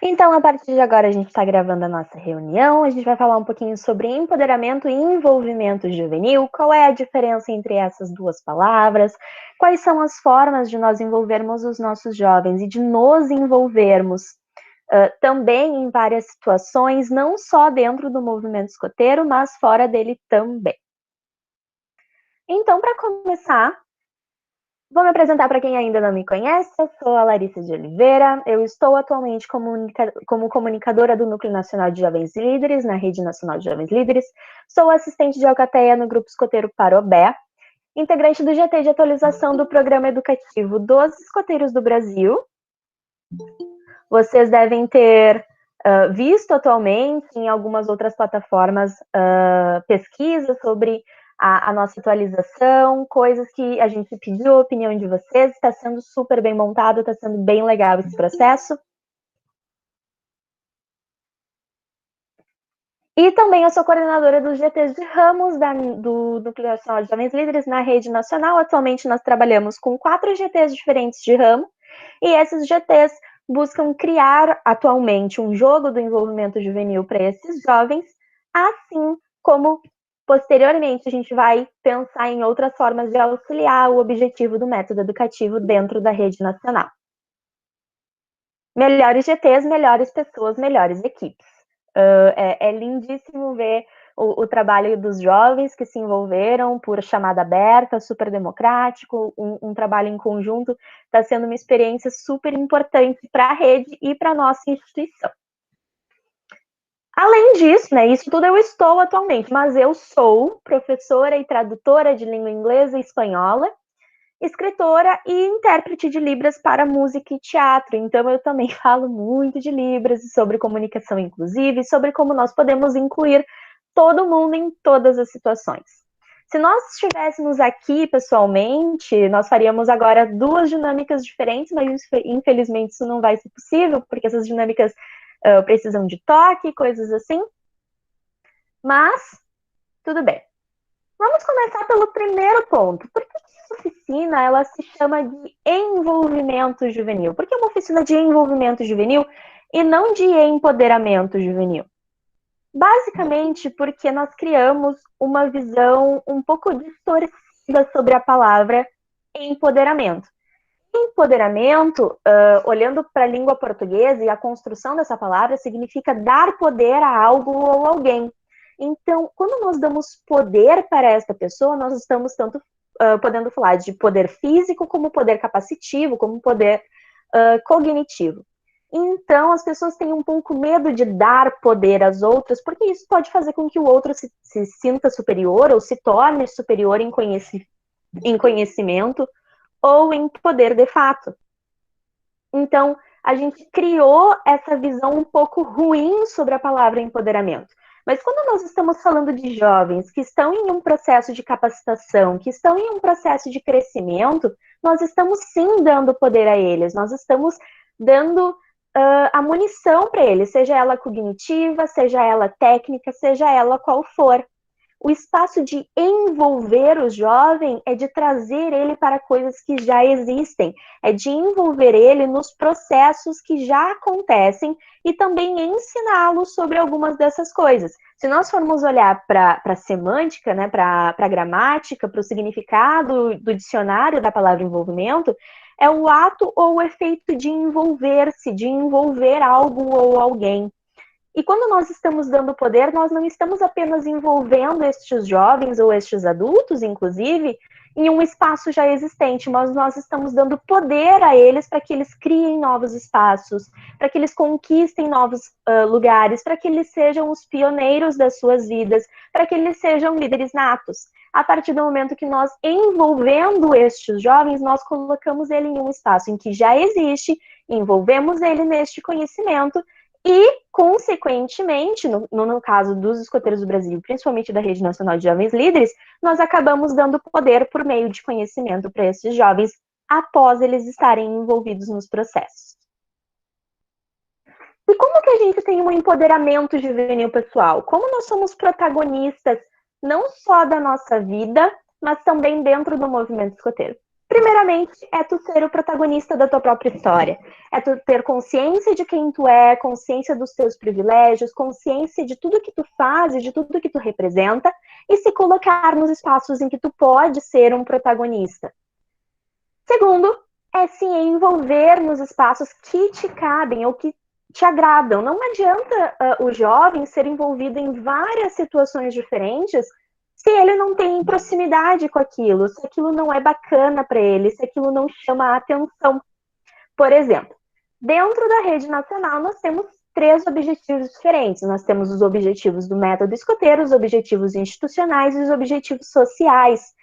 Então, a partir de agora, a gente está gravando a nossa reunião. A gente vai falar um pouquinho sobre empoderamento e envolvimento juvenil. Qual é a diferença entre essas duas palavras? Quais são as formas de nós envolvermos os nossos jovens e de nos envolvermos também em várias situações, não só dentro do movimento escoteiro, mas fora dele também. Então, para começar, vou me apresentar para quem ainda não me conhece. Eu sou a Larissa de Oliveira. Eu estou atualmente como comunicadora do Núcleo Nacional de Jovens Líderes, na Rede Nacional de Jovens Líderes. Sou assistente de alcateia no Grupo Escoteiro Parobé, integrante do GT de atualização do Programa Educativo dos Escoteiros do Brasil. Vocês devem ter visto atualmente em algumas outras plataformas pesquisas sobre a nossa atualização, coisas que a gente pediu a opinião de vocês. Está sendo super bem montado, está sendo bem legal esse processo. E também eu sou coordenadora dos GTs de ramos do Núcleo Nacional de Jovens Líderes na rede nacional. Atualmente nós trabalhamos com 4 GTs diferentes de ramo, e esses GTs buscam criar atualmente um jogo do envolvimento juvenil para esses jovens, assim como posteriormente a gente vai pensar em outras formas de auxiliar o objetivo do método educativo dentro da rede nacional. Melhores GTs, melhores pessoas, melhores equipes. É lindíssimo ver o trabalho dos jovens que se envolveram por chamada aberta, super democrático, um trabalho em conjunto. Está sendo uma experiência super importante para a rede e para a nossa instituição. Além disso, né, isso tudo eu estou atualmente, mas eu sou professora e tradutora de língua inglesa e espanhola, escritora e intérprete de Libras para música e teatro. Então eu também falo muito de Libras e sobre comunicação inclusiva e sobre como nós podemos incluir todo mundo em todas as situações. Se nós estivéssemos aqui pessoalmente, nós faríamos agora 2 dinâmicas diferentes, mas infelizmente isso não vai ser possível, porque essas dinâmicas precisam de toque, coisas assim. Mas, tudo bem. Vamos começar pelo primeiro ponto. Por que essa oficina ela se chama de envolvimento juvenil? Por que é uma oficina de envolvimento juvenil e não de empoderamento juvenil? Basicamente porque nós criamos uma visão um pouco distorcida sobre a palavra empoderamento. Empoderamento, olhando para a língua portuguesa e a construção dessa palavra, significa dar poder a algo ou alguém. Então, quando nós damos poder para esta pessoa, nós estamos tanto podendo falar de poder físico, como poder capacitivo, como poder cognitivo. Então, as pessoas têm um pouco medo de dar poder às outras, porque isso pode fazer com que o outro se sinta superior ou se torne superior em conhecimento ou em poder de fato. Então, a gente criou essa visão um pouco ruim sobre a palavra empoderamento. Mas quando nós estamos falando de jovens que estão em um processo de capacitação, que estão em um processo de crescimento, nós estamos sim dando poder a eles, nós estamos dando a munição para eles, seja ela cognitiva, seja ela técnica, seja ela qual for. O espaço de envolver o jovem é de trazer ele para coisas que já existem, é de envolver ele nos processos que já acontecem e também ensiná-lo sobre algumas dessas coisas. Se nós formos olhar para a semântica, né, para a gramática, para o significado do dicionário da palavra envolvimento, é o ato ou o efeito de envolver-se, de envolver algo ou alguém. E quando nós estamos dando poder, nós não estamos apenas envolvendo estes jovens ou estes adultos, inclusive, em um espaço já existente, mas nós estamos dando poder a eles para que eles criem novos espaços, para que eles conquistem novos lugares, para que eles sejam os pioneiros das suas vidas, para que eles sejam líderes natos. A partir do momento que nós envolvendo estes jovens, nós colocamos ele em um espaço em que já existe, envolvemos ele neste conhecimento e, consequentemente, no caso dos escoteiros do Brasil, principalmente da Rede Nacional de Jovens Líderes, nós acabamos dando poder por meio de conhecimento para esses jovens após eles estarem envolvidos nos processos. E como que a gente tem um empoderamento juvenil pessoal? Como nós somos protagonistas não só da nossa vida, mas também dentro do movimento escoteiro? Primeiramente, é tu ser o protagonista da tua própria história. É tu ter consciência de quem tu é, consciência dos teus privilégios, consciência de tudo que tu faz e de tudo que tu representa, e se colocar nos espaços em que tu pode ser um protagonista. Segundo, é se envolver nos espaços que te cabem ou que te agradam. Não adianta o jovem ser envolvido em várias situações diferentes se ele não tem proximidade com aquilo, se aquilo não é bacana para ele, se aquilo não chama a atenção. Por exemplo, dentro da rede nacional nós temos 3 objetivos diferentes. Nós temos os objetivos do método escoteiro, os objetivos institucionais e os objetivos sociais.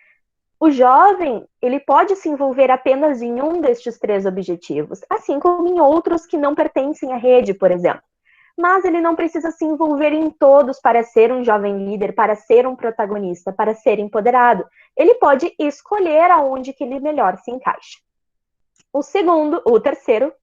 O jovem, ele pode se envolver apenas em um destes 3 objetivos, assim como em outros que não pertencem à rede, por exemplo. Mas ele não precisa se envolver em todos para ser um jovem líder, para ser um protagonista, para ser empoderado. Ele pode escolher aonde que ele melhor se encaixa. O terceiro,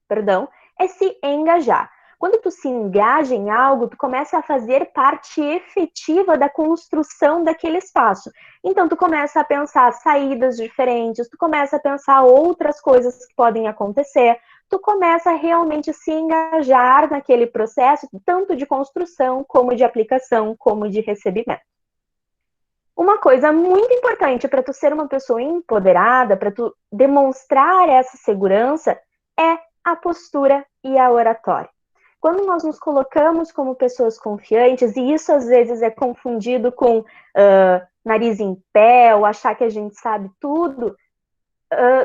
é se engajar. Quando tu se engaja em algo, tu começa a fazer parte efetiva da construção daquele espaço. Então, tu começa a pensar saídas diferentes, tu começa a pensar outras coisas que podem acontecer, tu começa a realmente se engajar naquele processo, tanto de construção, como de aplicação, como de recebimento. Uma coisa muito importante para tu ser uma pessoa empoderada, para tu demonstrar essa segurança, é a postura e a oratória. Quando nós nos colocamos como pessoas confiantes, e isso às vezes é confundido com nariz em pé, ou achar que a gente sabe tudo,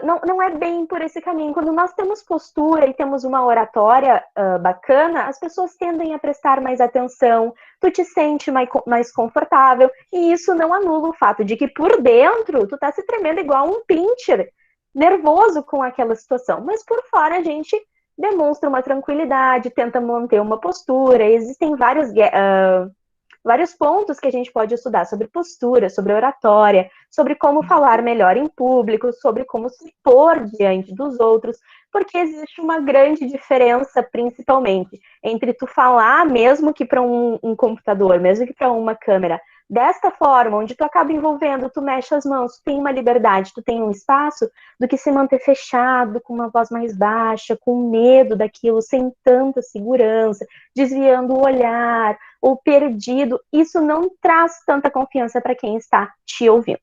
não é bem por esse caminho. Quando nós temos postura e temos uma oratória bacana, as pessoas tendem a prestar mais atenção, tu te sente mais confortável, e isso não anula o fato de que por dentro tu tá se tremendo igual um pincher, nervoso com aquela situação, mas por fora a gente demonstra uma tranquilidade, tenta manter uma postura. Existem vários pontos que a gente pode estudar sobre postura, sobre oratória, sobre como falar melhor em público, sobre como se pôr diante dos outros, porque existe uma grande diferença, principalmente, entre tu falar, mesmo que para um computador, mesmo que para uma câmera, desta forma, onde tu acaba envolvendo, tu mexe as mãos, tu tem uma liberdade, tu tem um espaço, do que se manter fechado, com uma voz mais baixa, com medo daquilo, sem tanta segurança, desviando o olhar, ou perdido. Isso não traz tanta confiança para quem está te ouvindo.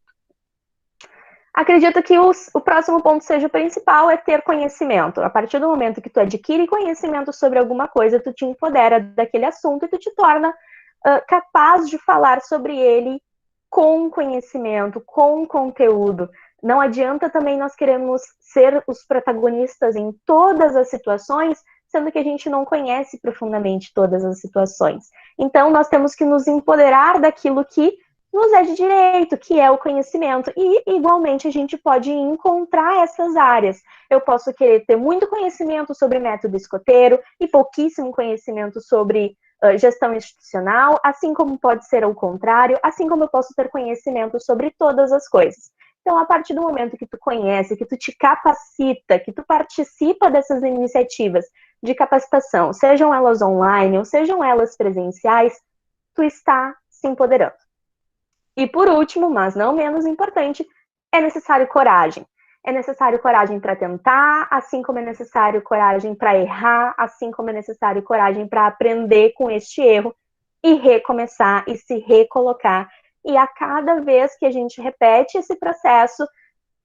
Acredito que o próximo ponto seja o principal, é ter conhecimento. A partir do momento que tu adquire conhecimento sobre alguma coisa, tu te empodera daquele assunto e tu te torna capaz de falar sobre ele com conhecimento, com conteúdo. Não adianta também nós queremos ser os protagonistas em todas as situações, sendo que a gente não conhece profundamente todas as situações. Então, nós temos que nos empoderar daquilo que nos é de direito, que é o conhecimento. E, igualmente, a gente pode encontrar essas áreas. Eu posso querer ter muito conhecimento sobre método escoteiro e pouquíssimo conhecimento sobre gestão institucional, assim como pode ser ao contrário, assim como eu posso ter conhecimento sobre todas as coisas. Então, a partir do momento que tu conhece, que tu te capacita, que tu participa dessas iniciativas de capacitação, sejam elas online ou sejam elas presenciais, tu está se empoderando. E por último, mas não menos importante, é necessário coragem. É necessário coragem para tentar, assim como é necessário coragem para errar, assim como é necessário coragem para aprender com este erro e recomeçar e se recolocar. E a cada vez que a gente repete esse processo,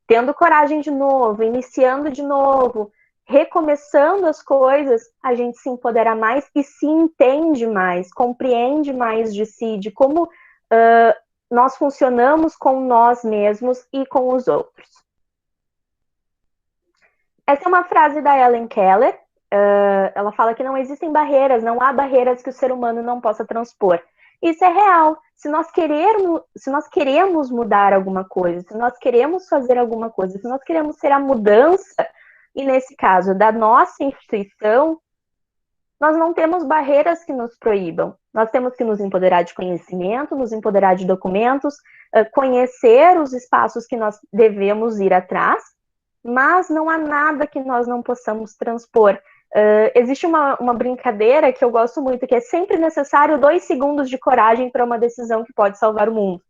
tendo coragem de novo, iniciando de novo, recomeçando as coisas, a gente se empodera mais e se entende mais, compreende mais de si, de como nós funcionamos com nós mesmos e com os outros. Essa é uma frase da Helen Keller. Ela fala que não existem barreiras, não há barreiras que o ser humano não possa transpor. Isso é real. Se nós queremos mudar alguma coisa, se nós queremos fazer alguma coisa, se nós queremos ser a mudança, e nesse caso da nossa instituição, nós não temos barreiras que nos proíbam. Nós temos que nos empoderar de conhecimento, nos empoderar de documentos, conhecer os espaços que nós devemos ir atrás, mas não há nada que nós não possamos transpor. Existe uma brincadeira que eu gosto muito, que é sempre necessário 2 segundos de coragem para uma decisão que pode salvar o mundo.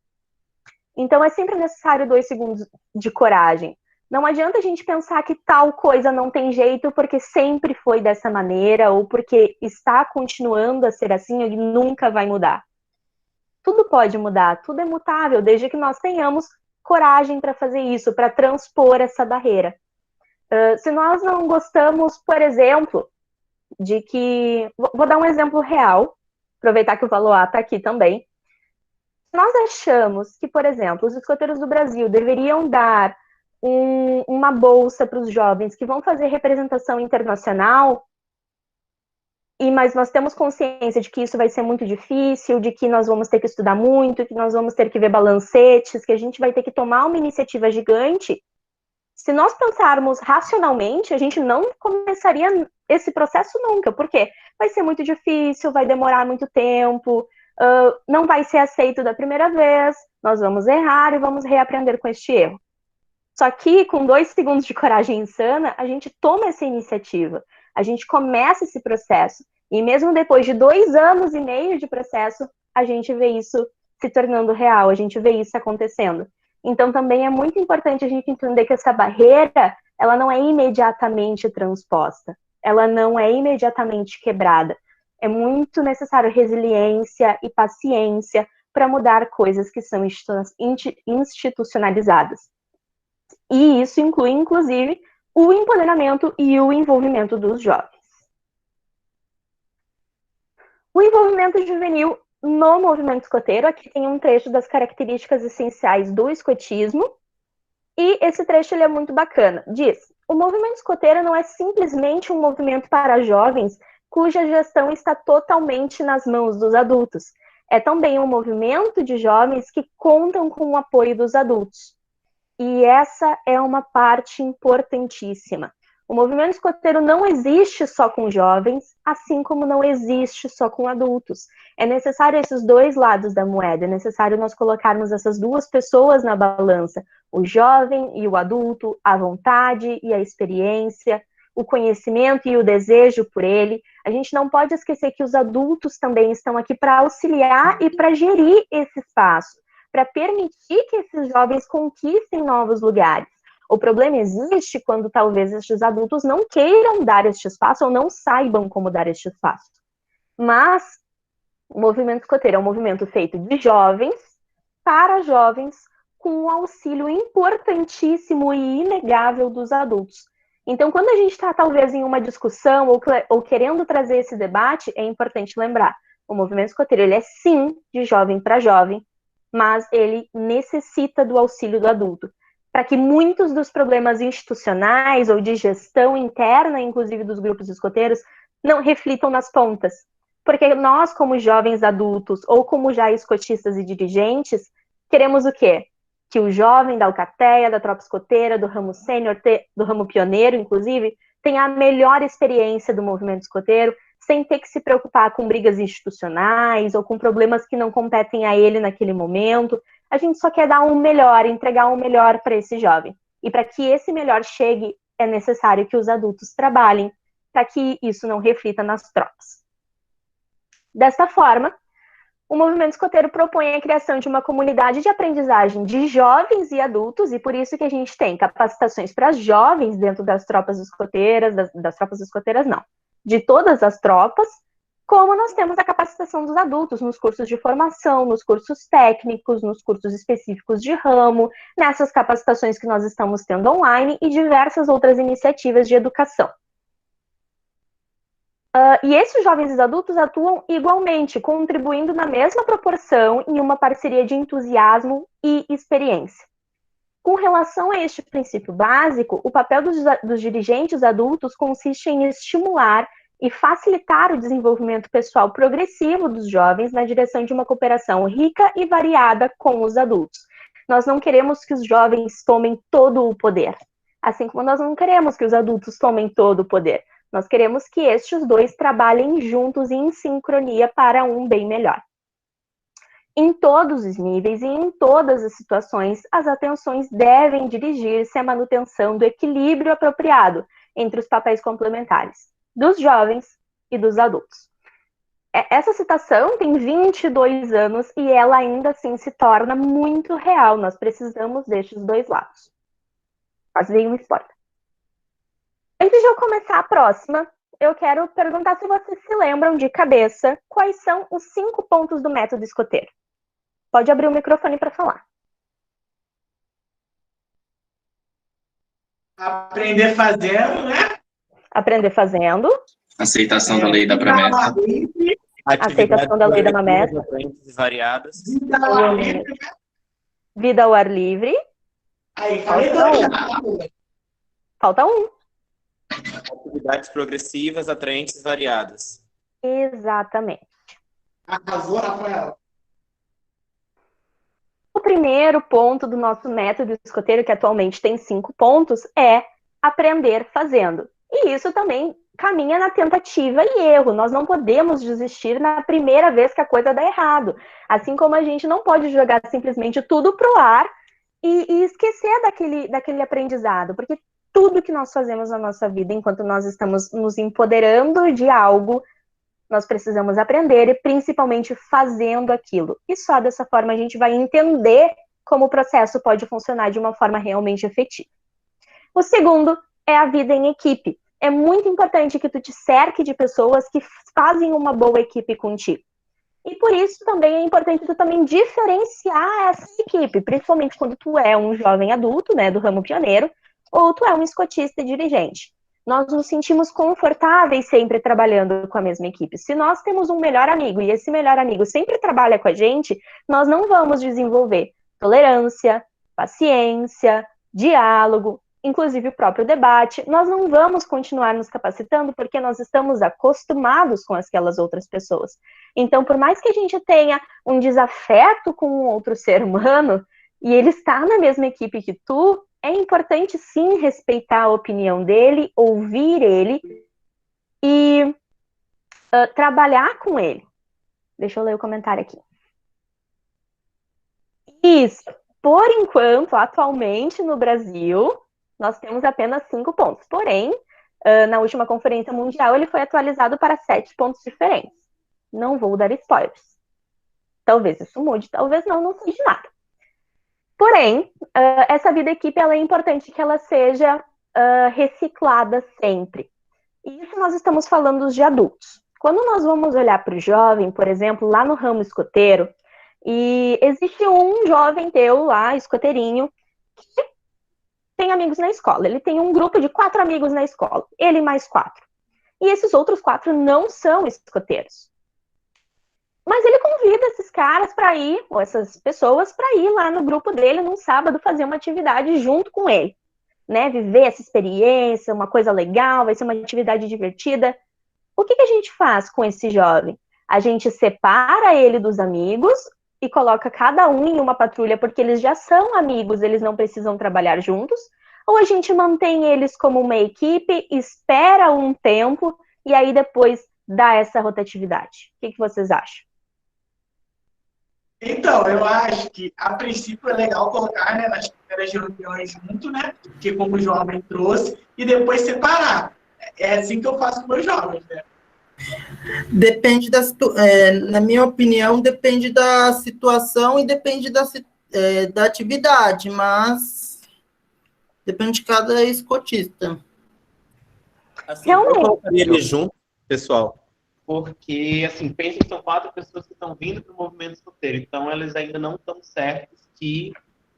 Então, é sempre necessário 2 segundos de coragem. Não adianta a gente pensar que tal coisa não tem jeito porque sempre foi dessa maneira ou porque está continuando a ser assim e nunca vai mudar. Tudo pode mudar, tudo é mutável, desde que nós tenhamos coragem para fazer isso, para transpor essa barreira. Se nós não gostamos, por exemplo, de que. Vou dar um exemplo real, aproveitar que o Valois está aqui também. Nós achamos que, por exemplo, os escoteiros do Brasil deveriam dar uma bolsa para os jovens que vão fazer representação internacional, mas nós temos consciência de que isso vai ser muito difícil, de que nós vamos ter que estudar muito, que nós vamos ter que ver balancetes, que a gente vai ter que tomar uma iniciativa gigante. Se nós pensarmos racionalmente, a gente não começaria esse processo nunca. Por quê? Vai ser muito difícil, vai demorar muito tempo, não vai ser aceito da primeira vez, nós vamos errar e vamos reaprender com este erro. Só que, com 2 segundos de coragem insana, a gente toma essa iniciativa, a gente começa esse processo. E mesmo depois de 2 anos e meio de processo, a gente vê isso se tornando real, a gente vê isso acontecendo. Então, também é muito importante a gente entender que essa barreira, ela não é imediatamente transposta, ela não é imediatamente quebrada. É muito necessário resiliência e paciência para mudar coisas que são institucionalizadas. E isso inclui, inclusive, o empoderamento e o envolvimento dos jovens. O envolvimento juvenil no movimento escoteiro, aqui tem um trecho das características essenciais do escotismo, e esse trecho ele é muito bacana. Diz: o movimento escoteiro não é simplesmente um movimento para jovens cuja gestão está totalmente nas mãos dos adultos. É também um movimento de jovens que contam com o apoio dos adultos. E essa é uma parte importantíssima. O movimento escoteiro não existe só com jovens, assim como não existe só com adultos. É necessário esses 2 lados da moeda, é necessário nós colocarmos essas 2 pessoas na balança, o jovem e o adulto, a vontade e a experiência, o conhecimento e o desejo por ele. A gente não pode esquecer que os adultos também estão aqui para auxiliar e para gerir esse espaço, para permitir que esses jovens conquistem novos lugares. O problema existe quando talvez estes adultos não queiram dar este espaço ou não saibam como dar este espaço. Mas o movimento escoteiro é um movimento feito de jovens para jovens, com um auxílio importantíssimo e inegável dos adultos. Então, quando a gente está talvez em uma discussão ou querendo trazer esse debate, é importante lembrar: o movimento escoteiro ele é sim de jovem para jovem, mas ele necessita do auxílio do adulto, para que muitos dos problemas institucionais ou de gestão interna, inclusive dos grupos escoteiros, não reflitam nas pontas. Porque nós, como jovens adultos ou como já escotistas e dirigentes, queremos o quê? Que o jovem da alcateia, da tropa escoteira, do ramo sênior, do ramo pioneiro, inclusive, tenha a melhor experiência do movimento escoteiro, sem ter que se preocupar com brigas institucionais ou com problemas que não competem a ele naquele momento. A gente só quer dar um melhor, entregar um melhor para esse jovem. E para que esse melhor chegue, é necessário que os adultos trabalhem para que isso não reflita nas tropas. Desta forma, o movimento escoteiro propõe a criação de uma comunidade de aprendizagem de jovens e adultos, e por isso que a gente tem capacitações para jovens dentro das tropas escoteiras, das tropas escoteiras não, de todas as tropas, como nós temos a capacitação dos adultos nos cursos de formação, nos cursos técnicos, nos cursos específicos de ramo, nessas capacitações que nós estamos tendo online e diversas outras iniciativas de educação. E esses jovens e adultos atuam igualmente, contribuindo na mesma proporção em uma parceria de entusiasmo e experiência. Com relação a este princípio básico, o papel dos dirigentes adultos consiste em estimular e facilitar o desenvolvimento pessoal progressivo dos jovens na direção de uma cooperação rica e variada com os adultos. Nós não queremos que os jovens tomem todo o poder, assim como nós não queremos que os adultos tomem todo o poder. Nós queremos que estes 2 trabalhem juntos e em sincronia para um bem melhor. Em todos os níveis e em todas as situações, as atenções devem dirigir-se à manutenção do equilíbrio apropriado entre os papéis complementares dos jovens e dos adultos. Essa citação tem 22 anos e ela ainda assim se torna muito real. Nós precisamos destes 2 lados. Quase dei um spoiler. Antes de eu começar a próxima, eu quero perguntar se vocês se lembram de cabeça quais são os 5 pontos do método escoteiro. Pode abrir o microfone para falar. Aprender fazendo, né? Aprender fazendo. Aceitação da lei da promessa. Aceitação da lei da promessa. Atraentes e variadas. Vida ao ar livre. Aí, falei dois já. Falta um. Atividades progressivas, atraentes e variadas. Exatamente. Arrasou, Rafael. O primeiro ponto do nosso método escoteiro, que atualmente tem 5 pontos, é aprender fazendo. E isso também caminha na tentativa e erro. Nós não podemos desistir na primeira vez que a coisa dá errado. Assim como a gente não pode jogar simplesmente tudo pro ar e esquecer daquele aprendizado. Porque tudo que nós fazemos na nossa vida, enquanto nós estamos nos empoderando de algo, nós precisamos aprender e principalmente fazendo aquilo. E só dessa forma a gente vai entender como o processo pode funcionar de uma forma realmente efetiva. O segundo é a vida em equipe. É muito importante que tu te cerque de pessoas que fazem uma boa equipe contigo. E por isso também é importante tu também diferenciar essa equipe, principalmente quando tu é um jovem adulto, né, do ramo pioneiro, ou tu é um escotista e dirigente. Nós nos sentimos confortáveis sempre trabalhando com a mesma equipe. Se nós temos um melhor amigo e esse melhor amigo sempre trabalha com a gente, nós não vamos desenvolver tolerância, paciência, diálogo, inclusive o próprio debate. Nós não vamos continuar nos capacitando porque nós estamos acostumados com aquelas outras pessoas. Então, por mais que a gente tenha um desafeto com um outro ser humano, e ele está na mesma equipe que tu, é importante sim respeitar a opinião dele, ouvir ele e trabalhar com ele. Deixa eu ler o comentário aqui. Isso. Por enquanto, atualmente no Brasil, nós temos apenas 5 pontos. Porém, na última conferência mundial, ele foi atualizado para 7 pontos diferentes. Não vou dar spoilers. Talvez isso mude, talvez não sei de nada. Porém, essa vida equipe ela é importante que ela seja reciclada sempre. E isso nós estamos falando de adultos. Quando nós vamos olhar para o jovem, por exemplo, lá no ramo escoteiro, e existe um jovem teu lá, escoteirinho, que tem amigos na escola. Ele tem um grupo de 4 amigos na escola. Ele mais 4. E esses outros 4 não são escoteiros. Mas ele convida esses caras para ir, ou essas pessoas, para ir lá no grupo dele num sábado fazer uma atividade junto com ele. Né? Viver essa experiência, uma coisa legal, vai ser uma atividade divertida. O que a gente faz com esse jovem? A gente separa ele dos amigos e coloca cada um em uma patrulha porque eles já são amigos, eles não precisam trabalhar juntos, ou a gente mantém eles como uma equipe, espera um tempo e aí depois dá essa rotatividade. O que vocês acham? Então, eu acho que a princípio é legal colocar, né, nas primeiras reuniões junto, né, que como o jovem trouxe, e depois separar. É assim que eu faço com meus jovens, né? Depende na minha opinião, depende da situação e depende da atividade, mas depende de cada escotista. Assim, eu colocaria ele junto, pessoal, porque, assim, pensa que são 4 pessoas que estão vindo para o movimento escoteiro, então elas ainda não estão certas que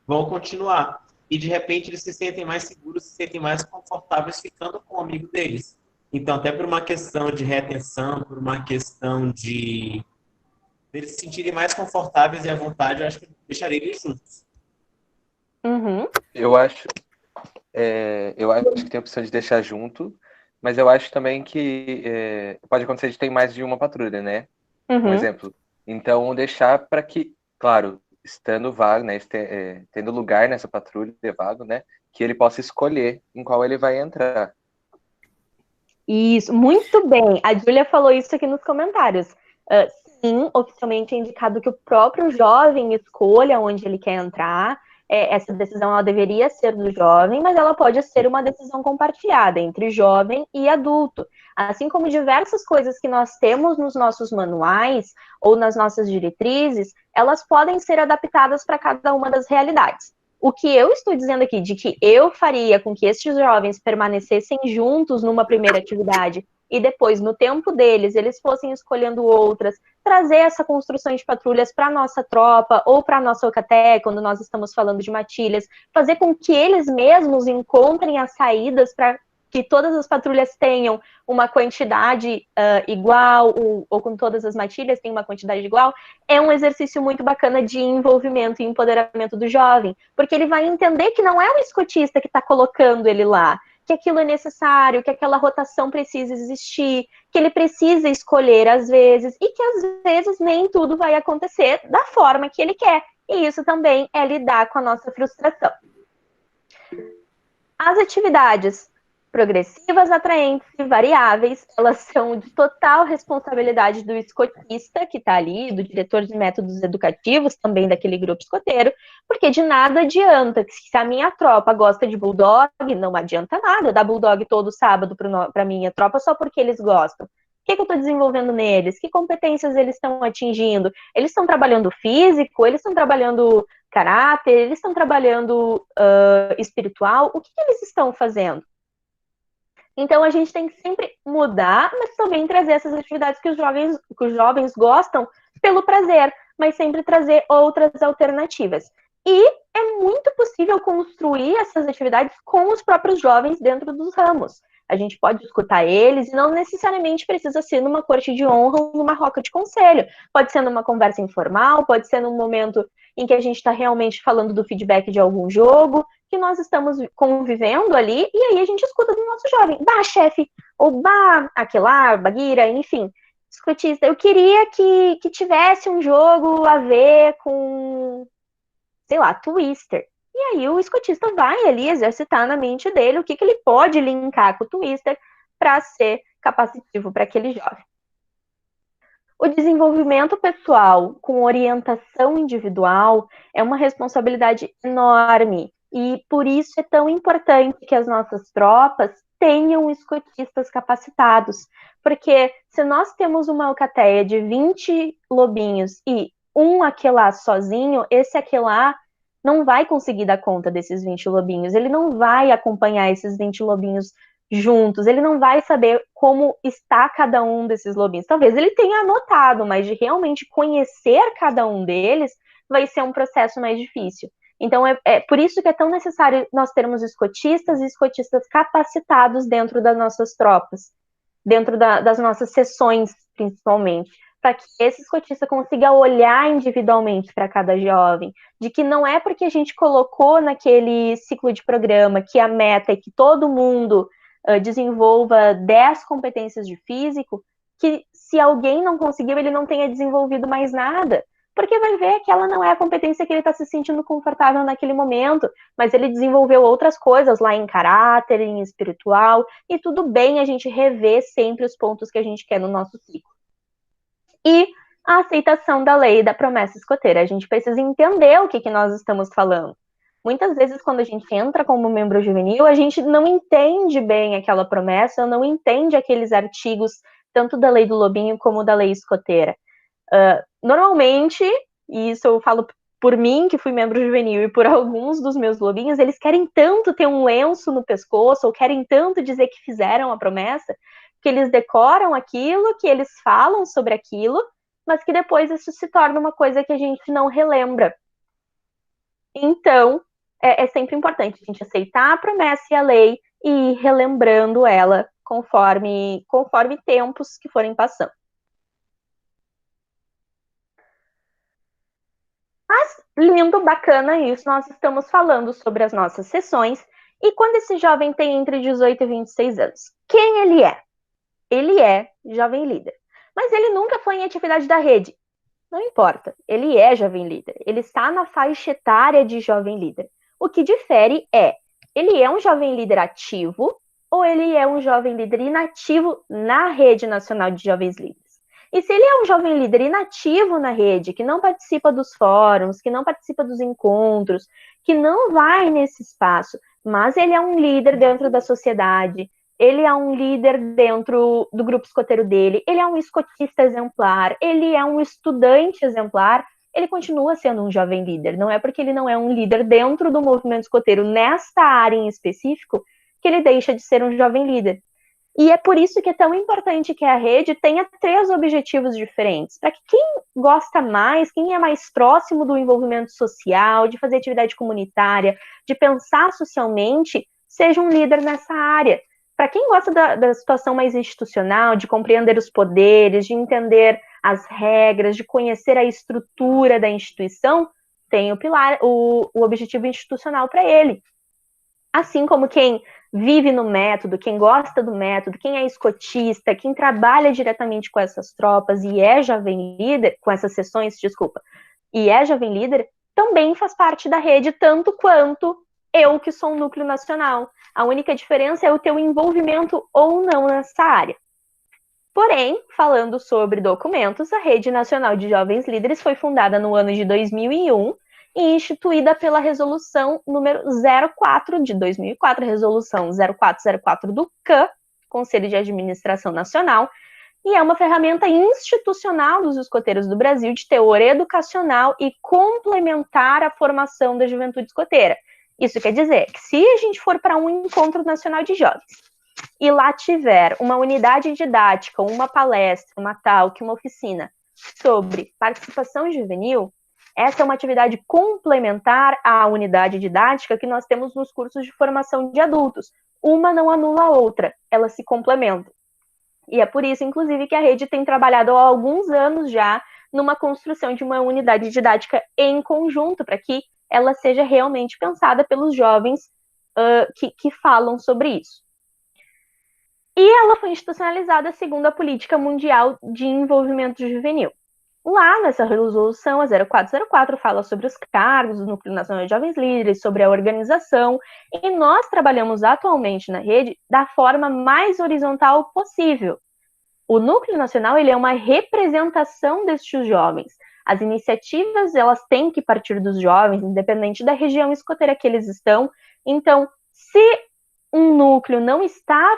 vão continuar. E, de repente, eles se sentem mais seguros, se sentem mais confortáveis ficando com o amigo deles. Então, até por uma questão de retenção, por uma questão de eles se sentirem mais confortáveis e à vontade, eu acho que eu deixaria eles juntos. Uhum. Eu acho que tem a opção de deixar junto, mas eu acho também que pode acontecer de ter mais de uma patrulha, né? Uhum. Um exemplo. Então, deixar para que, claro, estando vago, né, tendo lugar nessa patrulha vago, né, que ele possa escolher em qual ele vai entrar. Isso, muito bem. A Júlia falou isso aqui nos comentários. Sim, oficialmente é indicado que o próprio jovem escolha onde ele quer entrar. Essa decisão ela deveria ser do jovem, mas ela pode ser uma decisão compartilhada entre jovem e adulto. Assim como diversas coisas que nós temos nos nossos manuais ou nas nossas diretrizes, elas podem ser adaptadas para cada uma das realidades. O que eu estou dizendo aqui, de que eu faria com que esses jovens permanecessem juntos numa primeira atividade e depois, no tempo deles, eles fossem escolhendo outras, trazer essa construção de patrulhas para a nossa tropa ou para a nossa Alcaté, quando nós estamos falando de matilhas, fazer com que eles mesmos encontrem as saídas para que todas as patrulhas tenham uma quantidade igual, ou com todas as matilhas tenham uma quantidade igual, é um exercício muito bacana de envolvimento e empoderamento do jovem, porque ele vai entender que não é o escotista que está colocando ele lá, que aquilo é necessário, que aquela rotação precisa existir, que ele precisa escolher às vezes, e que às vezes nem tudo vai acontecer da forma que ele quer. E isso também é lidar com a nossa frustração. As atividades progressivas, atraentes e variáveis, elas são de total responsabilidade do escotista, que está ali, do diretor de métodos educativos, também daquele grupo escoteiro, porque de nada adianta, se a minha tropa gosta de bulldog, não adianta nada dar bulldog todo sábado para a minha tropa só porque eles gostam. O que eu estou desenvolvendo neles? Que competências eles estão atingindo? Eles estão trabalhando físico? Eles estão trabalhando caráter? Eles estão trabalhando espiritual? O que eles estão fazendo? Então, a gente tem que sempre mudar, mas também trazer essas atividades que os jovens gostam pelo prazer, mas sempre trazer outras alternativas. E é muito possível construir essas atividades com os próprios jovens dentro dos ramos. A gente pode escutar eles e não necessariamente precisa ser numa corte de honra ou numa roca de conselho. Pode ser numa conversa informal, pode ser num momento em que a gente está realmente falando do feedback de algum jogo, que nós estamos convivendo ali, e aí a gente escuta do nosso jovem. Bah, chefe, ou bah, Aquilar, Baguira, enfim, escutista. Eu queria que tivesse um jogo a ver com, sei lá, Twister. E aí o escotista vai ali exercitar na mente dele o que ele pode linkar com o Twister para ser capacitivo para aquele jovem. O desenvolvimento pessoal com orientação individual é uma responsabilidade enorme e por isso é tão importante que as nossas tropas tenham escotistas capacitados, porque se nós temos uma alcateia de 20 lobinhos e um aquelá sozinho, esse aquelá não vai conseguir dar conta desses 20 lobinhos, ele não vai acompanhar esses 20 lobinhos juntos, ele não vai saber como está cada um desses lobinhos. Talvez ele tenha anotado, mas de realmente conhecer cada um deles vai ser um processo mais difícil. Então, é por isso que é tão necessário nós termos escotistas e escotistas capacitados dentro das nossas tropas, dentro das nossas sessões, principalmente, para que esse escotista consiga olhar individualmente para cada jovem, de que não é porque a gente colocou naquele ciclo de programa que a meta é que todo mundo desenvolva 10 competências de físico, que se alguém não conseguiu, ele não tenha desenvolvido mais nada, porque vai ver que ela não é a competência que ele está se sentindo confortável naquele momento, mas ele desenvolveu outras coisas lá em caráter, em espiritual, e tudo bem a gente rever sempre os pontos que a gente quer no nosso ciclo. E a aceitação da lei da promessa escoteira. A gente precisa entender o que nós estamos falando. Muitas vezes, quando a gente entra como membro juvenil, a gente não entende bem aquela promessa, não entende aqueles artigos, tanto da lei do lobinho como da lei escoteira. Normalmente, e isso eu falo por mim, que fui membro juvenil, e por alguns dos meus lobinhos, eles querem tanto ter um lenço no pescoço, ou querem tanto dizer que fizeram a promessa, que eles decoram aquilo, que eles falam sobre aquilo, mas que depois isso se torna uma coisa que a gente não relembra. Então, é sempre importante a gente aceitar a promessa e a lei e ir relembrando ela conforme tempos que forem passando. Mas, lindo, bacana isso, nós estamos falando sobre as nossas sessões e quando esse jovem tem entre 18 e 26 anos. Quem ele é? Ele é jovem líder. Mas ele nunca foi em atividade da rede. Não importa, ele é jovem líder. Ele está na faixa etária de jovem líder. O que difere é, ele é um jovem líder ativo ou ele é um jovem líder inativo na Rede Nacional de Jovens Líderes. E se ele é um jovem líder inativo na rede, que não participa dos fóruns, que não participa dos encontros, que não vai nesse espaço, mas ele é um líder dentro da sociedade, ele é um líder dentro do grupo escoteiro dele, ele é um escotista exemplar, ele é um estudante exemplar, ele continua sendo um jovem líder. Não é porque ele não é um líder dentro do movimento escoteiro, nesta área em específico, que ele deixa de ser um jovem líder. E é por isso que é tão importante que a rede tenha 3 objetivos diferentes, para que quem gosta mais, quem é mais próximo do envolvimento social, de fazer atividade comunitária, de pensar socialmente, seja um líder nessa área. Para quem gosta da situação mais institucional, de compreender os poderes, de entender as regras, de conhecer a estrutura da instituição, tem o objetivo institucional para ele. Assim como quem vive no método, quem gosta do método, quem é escotista, quem trabalha diretamente com essas tropas e é jovem líder, com essas sessões, e é jovem líder, também faz parte da rede, tanto quanto eu, que sou um núcleo nacional. A única diferença é o teu envolvimento ou não nessa área. Porém, falando sobre documentos, a Rede Nacional de Jovens Líderes foi fundada no ano de 2001 e instituída pela Resolução número 04 de 2004, Resolução 0404 do CAN, Conselho de Administração Nacional, e é uma ferramenta institucional dos escoteiros do Brasil de teor educacional e complementar a formação da juventude escoteira. Isso quer dizer que se a gente for para um encontro nacional de jovens e lá tiver uma unidade didática, uma palestra, uma talk, uma oficina sobre participação juvenil, essa é uma atividade complementar à unidade didática que nós temos nos cursos de formação de adultos. Uma não anula a outra, elas se complementam. E é por isso, inclusive, que a rede tem trabalhado há alguns anos já numa construção de uma unidade didática em conjunto, para que ela seja realmente pensada pelos jovens que falam sobre isso. E ela foi institucionalizada segundo a Política Mundial de Envolvimento Juvenil. Lá, nessa resolução, a 0404, fala sobre os cargos do Núcleo Nacional de Jovens Líderes, sobre a organização, e nós trabalhamos atualmente na rede da forma mais horizontal possível. O Núcleo Nacional, ele é uma representação destes jovens. As iniciativas, elas têm que partir dos jovens, independente da região escoteira que eles estão. Então, se um núcleo não está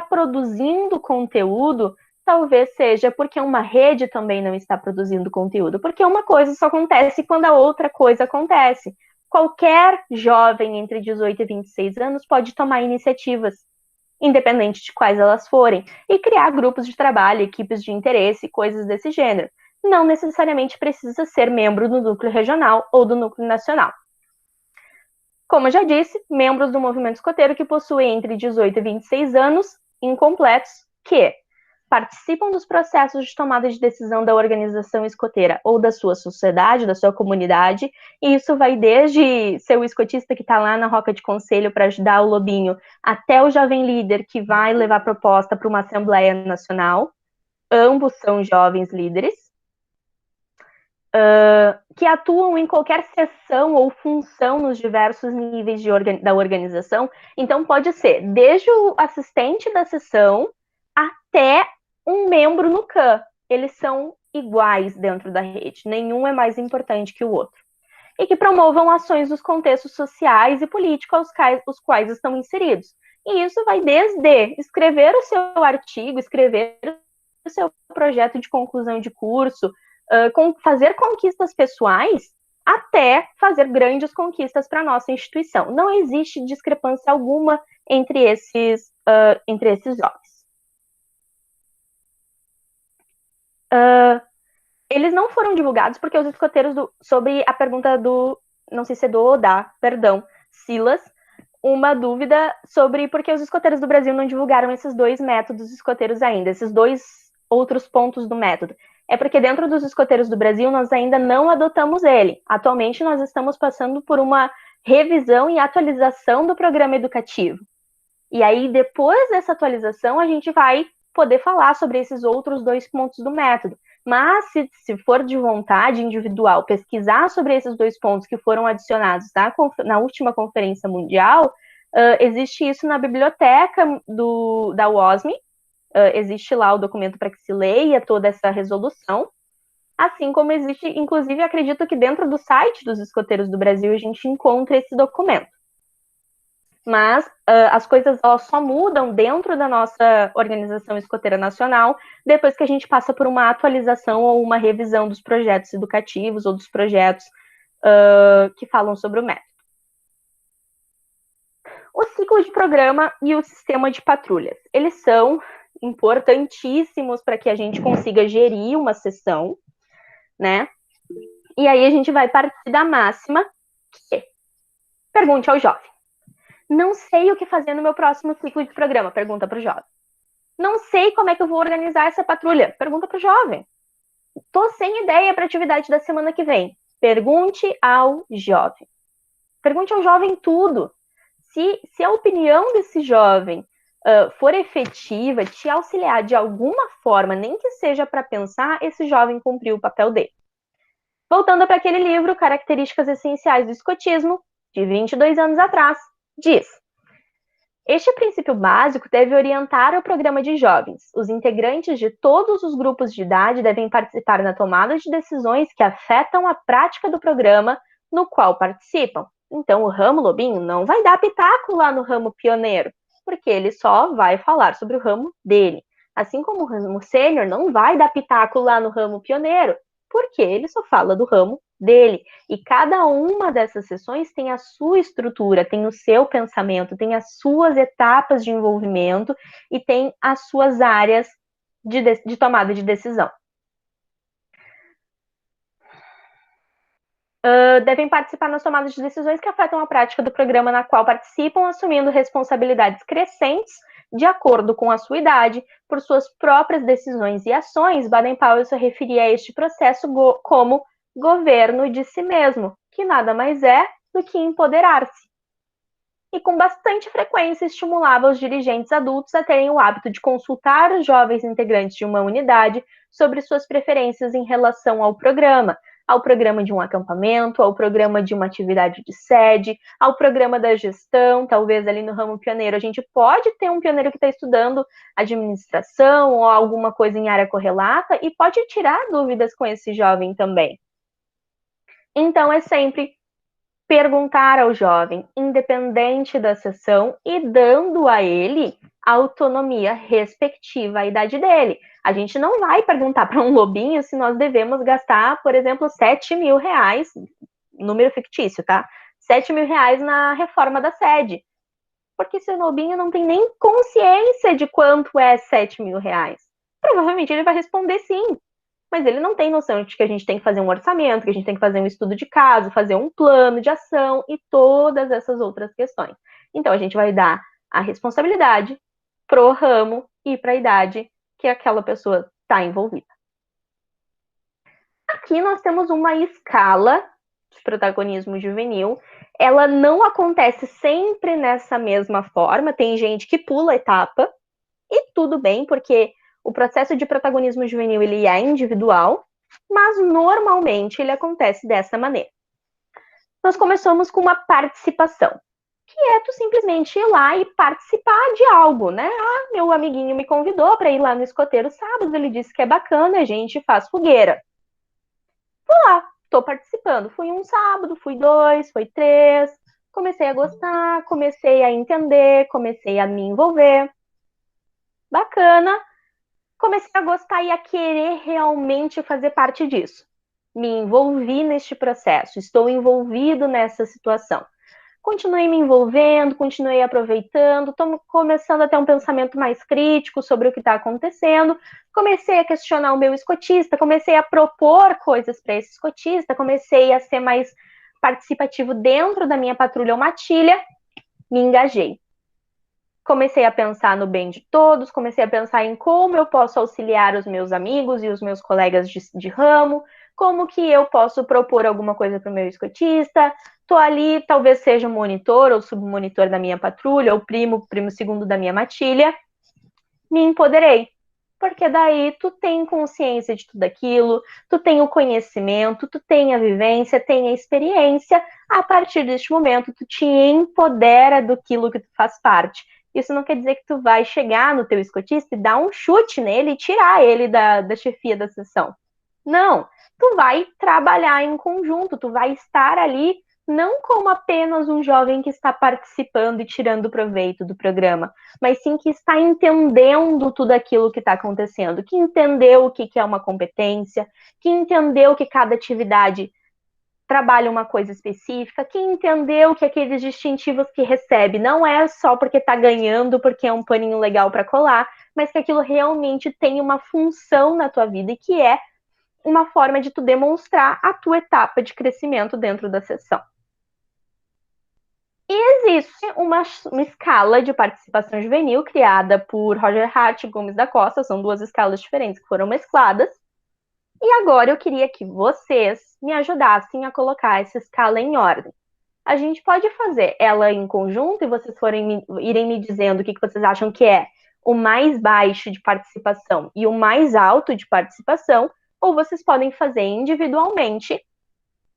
produzindo conteúdo, talvez seja porque uma rede também não está produzindo conteúdo, porque uma coisa só acontece quando a outra coisa acontece. Qualquer jovem entre 18 e 26 anos pode tomar iniciativas, independente de quais elas forem, e criar grupos de trabalho, equipes de interesse, coisas desse gênero. Não necessariamente precisa ser membro do núcleo regional ou do núcleo nacional. Como eu já disse, membros do movimento escoteiro que possuem entre 18 e 26 anos incompletos, que participam dos processos de tomada de decisão da organização escoteira ou da sua sociedade, da sua comunidade, e isso vai desde ser o escotista que está lá na roca de conselho para ajudar o lobinho, até o jovem líder que vai levar proposta para uma Assembleia Nacional. Ambos são jovens líderes, que atuam em qualquer seção ou função nos diversos níveis da organização. Então, pode ser desde o assistente da seção até um membro no CAN. Eles são iguais dentro da rede, nenhum é mais importante que o outro. E que promovam ações dos contextos sociais e políticos os quais estão inseridos. E isso vai desde escrever o seu artigo, escrever o seu projeto de conclusão de curso, fazer conquistas pessoais, até fazer grandes conquistas para a nossa instituição. Não existe discrepância alguma entre esses jovens. Eles não foram divulgados porque os escoteiros, sobre a pergunta não sei se é do ou da, perdão, Silas, uma dúvida sobre por que os escoteiros do Brasil não divulgaram esses 2 métodos escoteiros ainda, esses 2 outros pontos do método. É porque dentro dos escoteiros do Brasil nós ainda não adotamos ele. Atualmente nós estamos passando por uma revisão e atualização do programa educativo. E aí, depois dessa atualização, a gente vai poder falar sobre esses outros 2 pontos do método. Mas, se for de vontade individual pesquisar sobre esses 2 pontos que foram adicionados na última Conferência Mundial, existe isso na biblioteca da UOSM, existe lá o documento para que se leia toda essa resolução, assim como existe, inclusive, acredito que dentro do site dos escoteiros do Brasil a gente encontra esse documento. Mas as coisas elas só mudam dentro da nossa Organização Escoteira Nacional depois que a gente passa por uma atualização ou uma revisão dos projetos educativos ou dos projetos que falam sobre o método. O ciclo de programa e o sistema de patrulhas. Eles são importantíssimos para que a gente consiga gerir uma sessão, né? E aí a gente vai partir da máxima que pergunte ao jovem. Não sei o que fazer no meu próximo ciclo de programa, pergunta para o jovem. Não sei como é que eu vou organizar essa patrulha, pergunta para o jovem. Tô sem ideia para a atividade da semana que vem, pergunte ao jovem. Pergunte ao jovem tudo. Se a opinião desse jovem for efetiva, te auxiliar de alguma forma, nem que seja para pensar, esse jovem cumpriu o papel dele. Voltando para aquele livro, Características Essenciais do Escotismo, de 22 anos atrás, diz: este princípio básico deve orientar o programa de jovens. Os integrantes de todos os grupos de idade devem participar na tomada de decisões que afetam a prática do programa no qual participam. Então, o ramo lobinho não vai dar pitaco lá no ramo pioneiro, porque ele só vai falar sobre o ramo dele. Assim como o ramo sênior não vai dar pitaco lá no ramo pioneiro, porque ele só fala do ramo dele. E cada uma dessas sessões tem a sua estrutura, tem o seu pensamento, tem as suas etapas de envolvimento e tem as suas áreas de tomada de decisão. Devem participar nas tomadas de decisões que afetam a prática do programa na qual participam, assumindo responsabilidades crescentes de acordo com a sua idade, por suas próprias decisões e ações. Baden-Powell se referia a este processo como governo de si mesmo, que nada mais é do que empoderar-se. E com bastante frequência estimulava os dirigentes adultos a terem o hábito de consultar os jovens integrantes de uma unidade sobre suas preferências em relação ao programa de um acampamento, ao programa de uma atividade de sede, ao programa da gestão. Talvez ali no ramo pioneiro a gente pode ter um pioneiro que está estudando administração ou alguma coisa em área correlata e pode tirar dúvidas com esse jovem também. Então é sempre perguntar ao jovem, independente da sessão, e dando a ele a autonomia respectiva à idade dele. A gente não vai perguntar para um lobinho se nós devemos gastar, por exemplo, R$7.000, número fictício, tá? R$7.000 na reforma da sede. Porque esse lobinho não tem nem consciência de quanto é R$7.000. Provavelmente ele vai responder sim. Mas ele não tem noção de que a gente tem que fazer um orçamento, que a gente tem que fazer um estudo de caso, fazer um plano de ação e todas essas outras questões. Então, a gente vai dar a responsabilidade pro ramo e para a idade que aquela pessoa está envolvida. Aqui nós temos uma escala de protagonismo juvenil. Ela não acontece sempre nessa mesma forma. Tem gente que pula a etapa e tudo bem, porque o processo de protagonismo juvenil ele é individual, mas normalmente ele acontece dessa maneira. Nós começamos com uma participação, que é tu simplesmente ir lá e participar de algo, né? Ah, meu amiguinho me convidou para ir lá no escoteiro sábado, ele disse que é bacana, a gente faz fogueira. Fui lá, estou participando. Fui um sábado, fui 2, foi 3, comecei a gostar, comecei a entender, comecei a me envolver. Bacana. Comecei a gostar e a querer realmente fazer parte disso. Me envolvi neste processo, estou envolvido nessa situação. Continuei me envolvendo, continuei aproveitando, estou começando a ter um pensamento mais crítico sobre o que está acontecendo, comecei a questionar o meu escotista, comecei a propor coisas para esse escotista, comecei a ser mais participativo dentro da minha patrulha ou matilha, me engajei. Comecei a pensar no bem de todos, comecei a pensar em como eu posso auxiliar os meus amigos e os meus colegas de ramo, como que eu posso propor alguma coisa para o meu escotista. Estou ali, talvez seja o monitor ou submonitor da minha patrulha, ou primo segundo da minha matilha. Me empoderei, porque daí tu tem consciência de tudo aquilo, tu tem o conhecimento, tu tem a vivência, tem a experiência. A partir deste momento, tu te empodera daquilo que tu faz parte. Isso não quer dizer que tu vai chegar no teu escotista e dar um chute nele e tirar ele da chefia da sessão. Não, tu vai trabalhar em conjunto, tu vai estar ali não como apenas um jovem que está participando e tirando proveito do programa, mas sim que está entendendo tudo aquilo que está acontecendo, que entendeu o que é uma competência, que entendeu que cada atividade trabalha uma coisa específica, que entendeu que aqueles distintivos que recebe não é só porque está ganhando, porque é um paninho legal para colar, mas que aquilo realmente tem uma função na tua vida e que é uma forma de tu demonstrar a tua etapa de crescimento dentro da sessão. E existe uma escala de participação juvenil criada por Roger Hart e Gomes da Costa, são duas escalas diferentes que foram mescladas. E agora eu queria que vocês me ajudassem a colocar essa escala em ordem. A gente pode fazer ela em conjunto e vocês irem me dizendo o que vocês acham que é o mais baixo de participação e o mais alto de participação, ou vocês podem fazer individualmente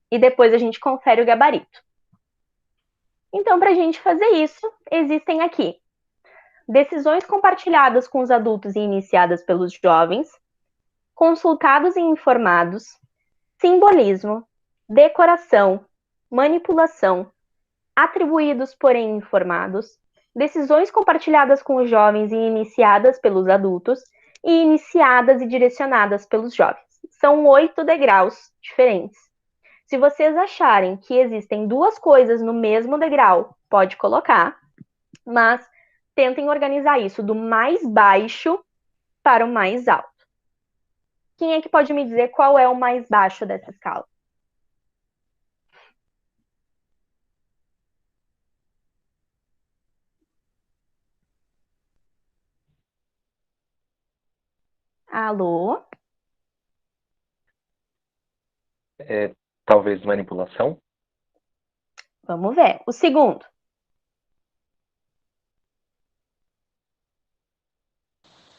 e depois a gente confere o gabarito. Então, para a gente fazer isso, existem aqui decisões compartilhadas com os adultos e iniciadas pelos jovens, consultados e informados, simbolismo, decoração, manipulação, atribuídos, porém informados, decisões compartilhadas com os jovens e iniciadas pelos adultos, e iniciadas e direcionadas pelos jovens. São 8 degraus diferentes. Se vocês acharem que existem duas coisas no mesmo degrau, pode colocar, mas tentem organizar isso do mais baixo para o mais alto. Quem é que pode me dizer qual é o mais baixo dessa escala? Alô? Talvez manipulação? Vamos ver. O segundo.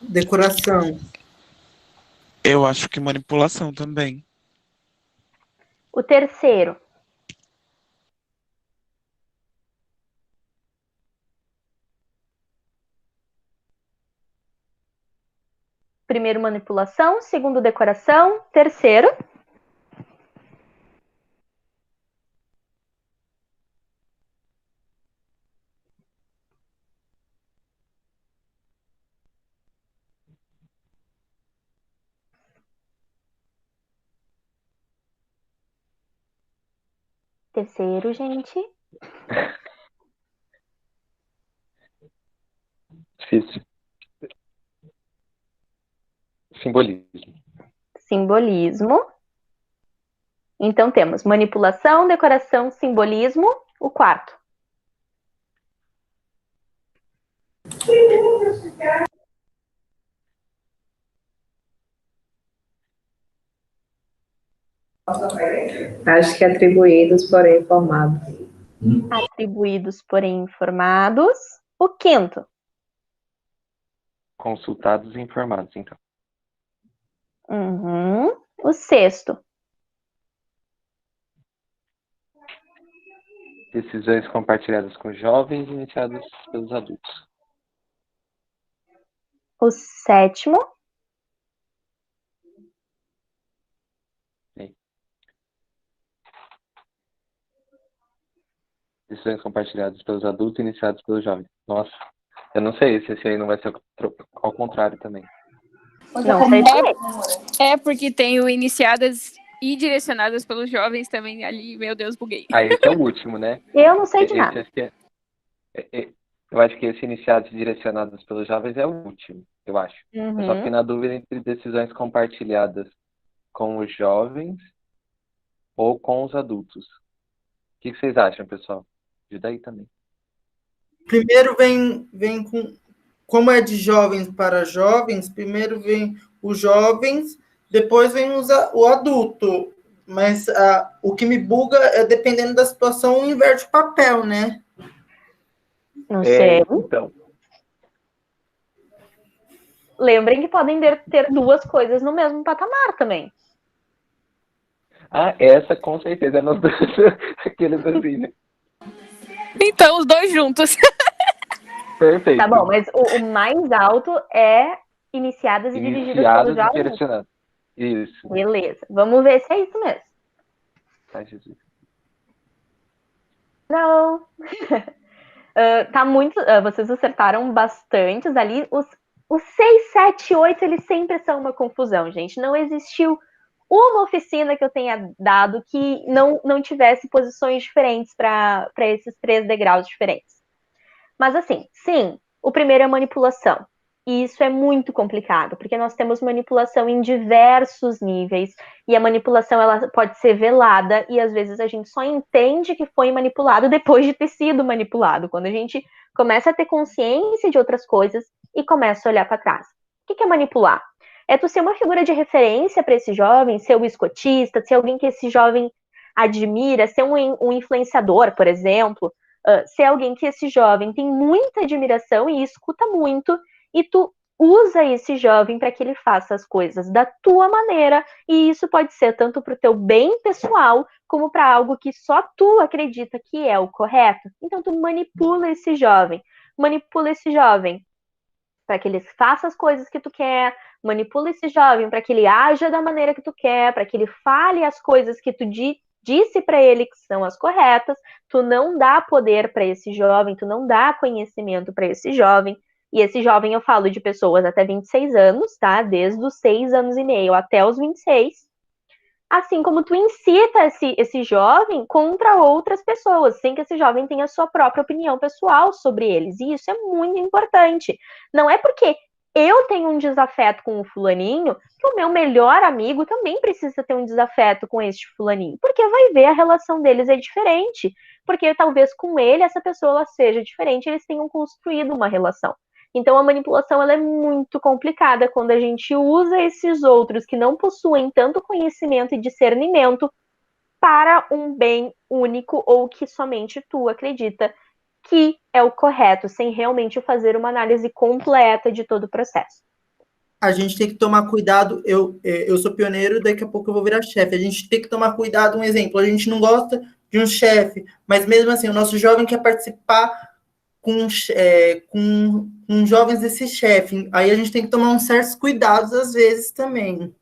Decoração. Eu acho que manipulação também. O terceiro. Primeiro, manipulação. Segundo, decoração. Terceiro. Terceiro, gente. Difícil. Simbolismo. Simbolismo. Então temos manipulação, decoração, simbolismo. O quarto. Acho que atribuídos, porém informados. Atribuídos, porém informados. O quinto. Consultados e informados, então. O sexto. Decisões compartilhadas com jovens e iniciadas pelos adultos. O sétimo. Decisões compartilhadas pelos adultos e iniciadas pelos jovens. Nossa, eu não sei se esse aí não vai ser ao contrário também. Não sei também. Porque tem o iniciadas e direcionadas pelos jovens também ali. Meu Deus, buguei. Ah, esse é o último, né? Eu não sei de nada. Eu acho que esse iniciados e direcionados pelos jovens é o último, eu acho. Eu só fiquei na dúvida entre decisões compartilhadas com os jovens ou com os adultos. O que vocês acham, pessoal? Ajuda aí também. Primeiro vem com... Como é de jovens para jovens, primeiro vem os jovens, depois vem o adulto. Mas o que me buga é, dependendo da situação, inverte o papel, né? Não sei. Então. Lembrem que podem ter duas coisas no mesmo patamar também. Ah, essa com certeza é nos dois, aqueles assim, né? Então, os dois juntos. Perfeito. Tá bom, mas o mais alto é iniciadas e dirigidas pelos jovens? Direcionadas. Isso. Beleza. Vamos ver se é isso mesmo. Ai, Jesus. Não. Tá muito. Vocês acertaram bastantes ali. Os 6, 7, 8, eles sempre são uma confusão, gente. Não existiu uma oficina que eu tenha dado que não tivesse posições diferentes para esses 3 degraus diferentes. Mas assim, sim, o primeiro é manipulação. E isso é muito complicado, porque nós temos manipulação em diversos níveis, e a manipulação ela pode ser velada, e às vezes a gente só entende que foi manipulado depois de ter sido manipulado, quando a gente começa a ter consciência de outras coisas e começa a olhar para trás. O que é manipular? É tu ser uma figura de referência para esse jovem, ser o escotista, ser alguém que esse jovem admira, ser um influenciador, por exemplo, ser alguém que esse jovem tem muita admiração e escuta muito, e tu usa esse jovem para que ele faça as coisas da tua maneira, e isso pode ser tanto para o teu bem pessoal, como para algo que só tu acredita que é o correto. Então tu manipula esse jovem para que ele faça as coisas que tu quer, manipula esse jovem para que ele haja da maneira que tu quer, para que ele fale as coisas que tu disse para ele que são as corretas. Tu não dá poder para esse jovem, tu não dá conhecimento para esse jovem. E esse jovem eu falo de pessoas até 26 anos, tá? Desde os 6 anos e meio até os 26. Assim como tu incita esse jovem contra outras pessoas, sem que esse jovem tenha sua própria opinião pessoal sobre eles. E isso é muito importante. Não é porque eu tenho um desafeto com o fulaninho que o meu melhor amigo também precisa ter um desafeto com este fulaninho. Porque vai ver a relação deles é diferente. Porque talvez com ele essa pessoa seja diferente, eles tenham construído uma relação. Então a manipulação ela é muito complicada quando a gente usa esses outros que não possuem tanto conhecimento e discernimento para um bem único ou que somente tu acredita que é o correto, sem realmente fazer uma análise completa de todo o processo. A gente tem que tomar cuidado. Eu sou pioneiro, daqui a pouco eu vou virar chefe. A gente tem que tomar cuidado. Um exemplo, a gente não gosta de um chefe, mas mesmo assim, o nosso jovem quer participar com jovens desse chefe. Aí a gente tem que tomar uns certos cuidados às vezes também.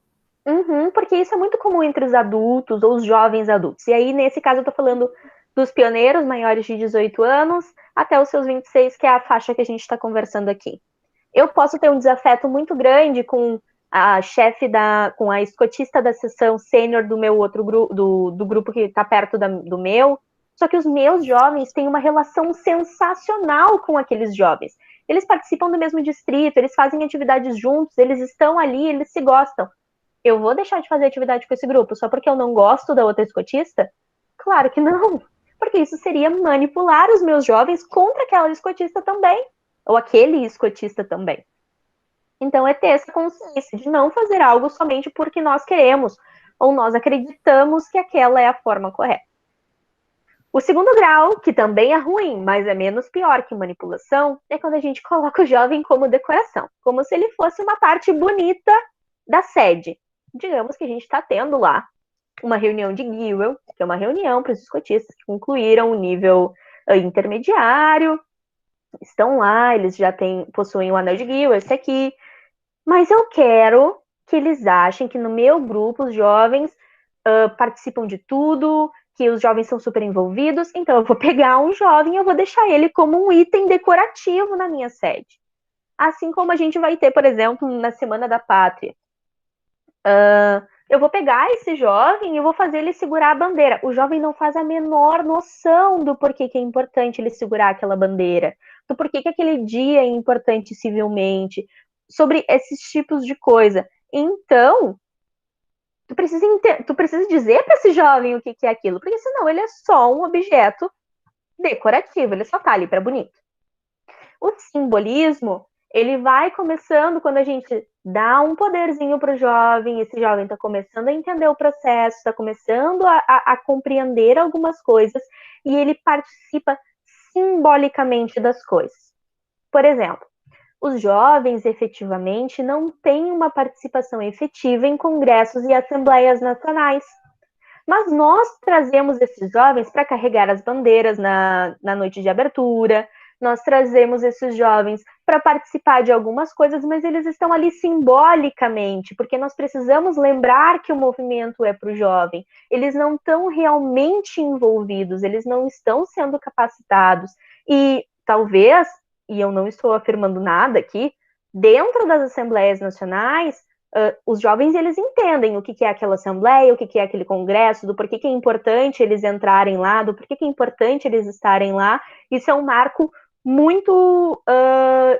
Porque isso é muito comum entre os adultos ou os jovens adultos. E aí, nesse caso, eu tô falando dos pioneiros maiores de 18 anos até os seus 26, que é a faixa que a gente está conversando aqui. Eu posso ter um desafeto muito grande com a chefe com a escotista da seção sênior do meu outro grupo, do grupo que está perto do meu. Só que os meus jovens têm uma relação sensacional com aqueles jovens. Eles participam do mesmo distrito, eles fazem atividades juntos, eles estão ali, eles se gostam. Eu vou deixar de fazer atividade com esse grupo só porque eu não gosto da outra escotista? Claro que não. Porque isso seria manipular os meus jovens contra aquela escotista também. Ou aquele escotista também. Então é ter essa consciência de não fazer algo somente porque nós queremos ou nós acreditamos que aquela é a forma correta. O segundo grau, que também é ruim, mas é menos pior que manipulação, é quando a gente coloca o jovem como decoração, como se ele fosse uma parte bonita da sede. Digamos que a gente está tendo lá uma reunião de GIWEL, que é uma reunião para os escotistas que concluíram o nível intermediário, estão lá, eles já possuem o anel de GIWEL, esse aqui, mas eu quero que eles achem que no meu grupo os jovens participam de tudo, que os jovens são super envolvidos, então eu vou pegar um jovem e eu vou deixar ele como um item decorativo na minha sede. Assim como a gente vai ter, por exemplo, na Semana da Pátria. Eu vou pegar esse jovem e eu vou fazer ele segurar a bandeira. O jovem não faz a menor noção do porquê que é importante ele segurar aquela bandeira, do porquê que aquele dia é importante civilmente, sobre esses tipos de coisa. Então, tu precisa dizer para esse jovem o que é aquilo, porque senão ele é só um objeto decorativo, ele só tá ali para bonito. O simbolismo, ele vai começando quando a gente dá um poderzinho para o jovem, esse jovem está começando a entender o processo, está começando a compreender algumas coisas, e ele participa simbolicamente das coisas. Por exemplo, os jovens efetivamente não têm uma participação efetiva em congressos e assembleias nacionais. Mas nós trazemos esses jovens para carregar as bandeiras na noite de abertura, nós trazemos esses jovens para participar de algumas coisas, mas eles estão ali simbolicamente, porque nós precisamos lembrar que o movimento é para o jovem. Eles não estão realmente envolvidos, eles não estão sendo capacitados. E talvez, e eu não estou afirmando nada aqui, dentro das assembleias nacionais, os jovens, eles entendem o que é aquela assembleia, o que é aquele congresso, do porquê que é importante eles entrarem lá, do porquê que é importante eles estarem lá. Isso é um marco muito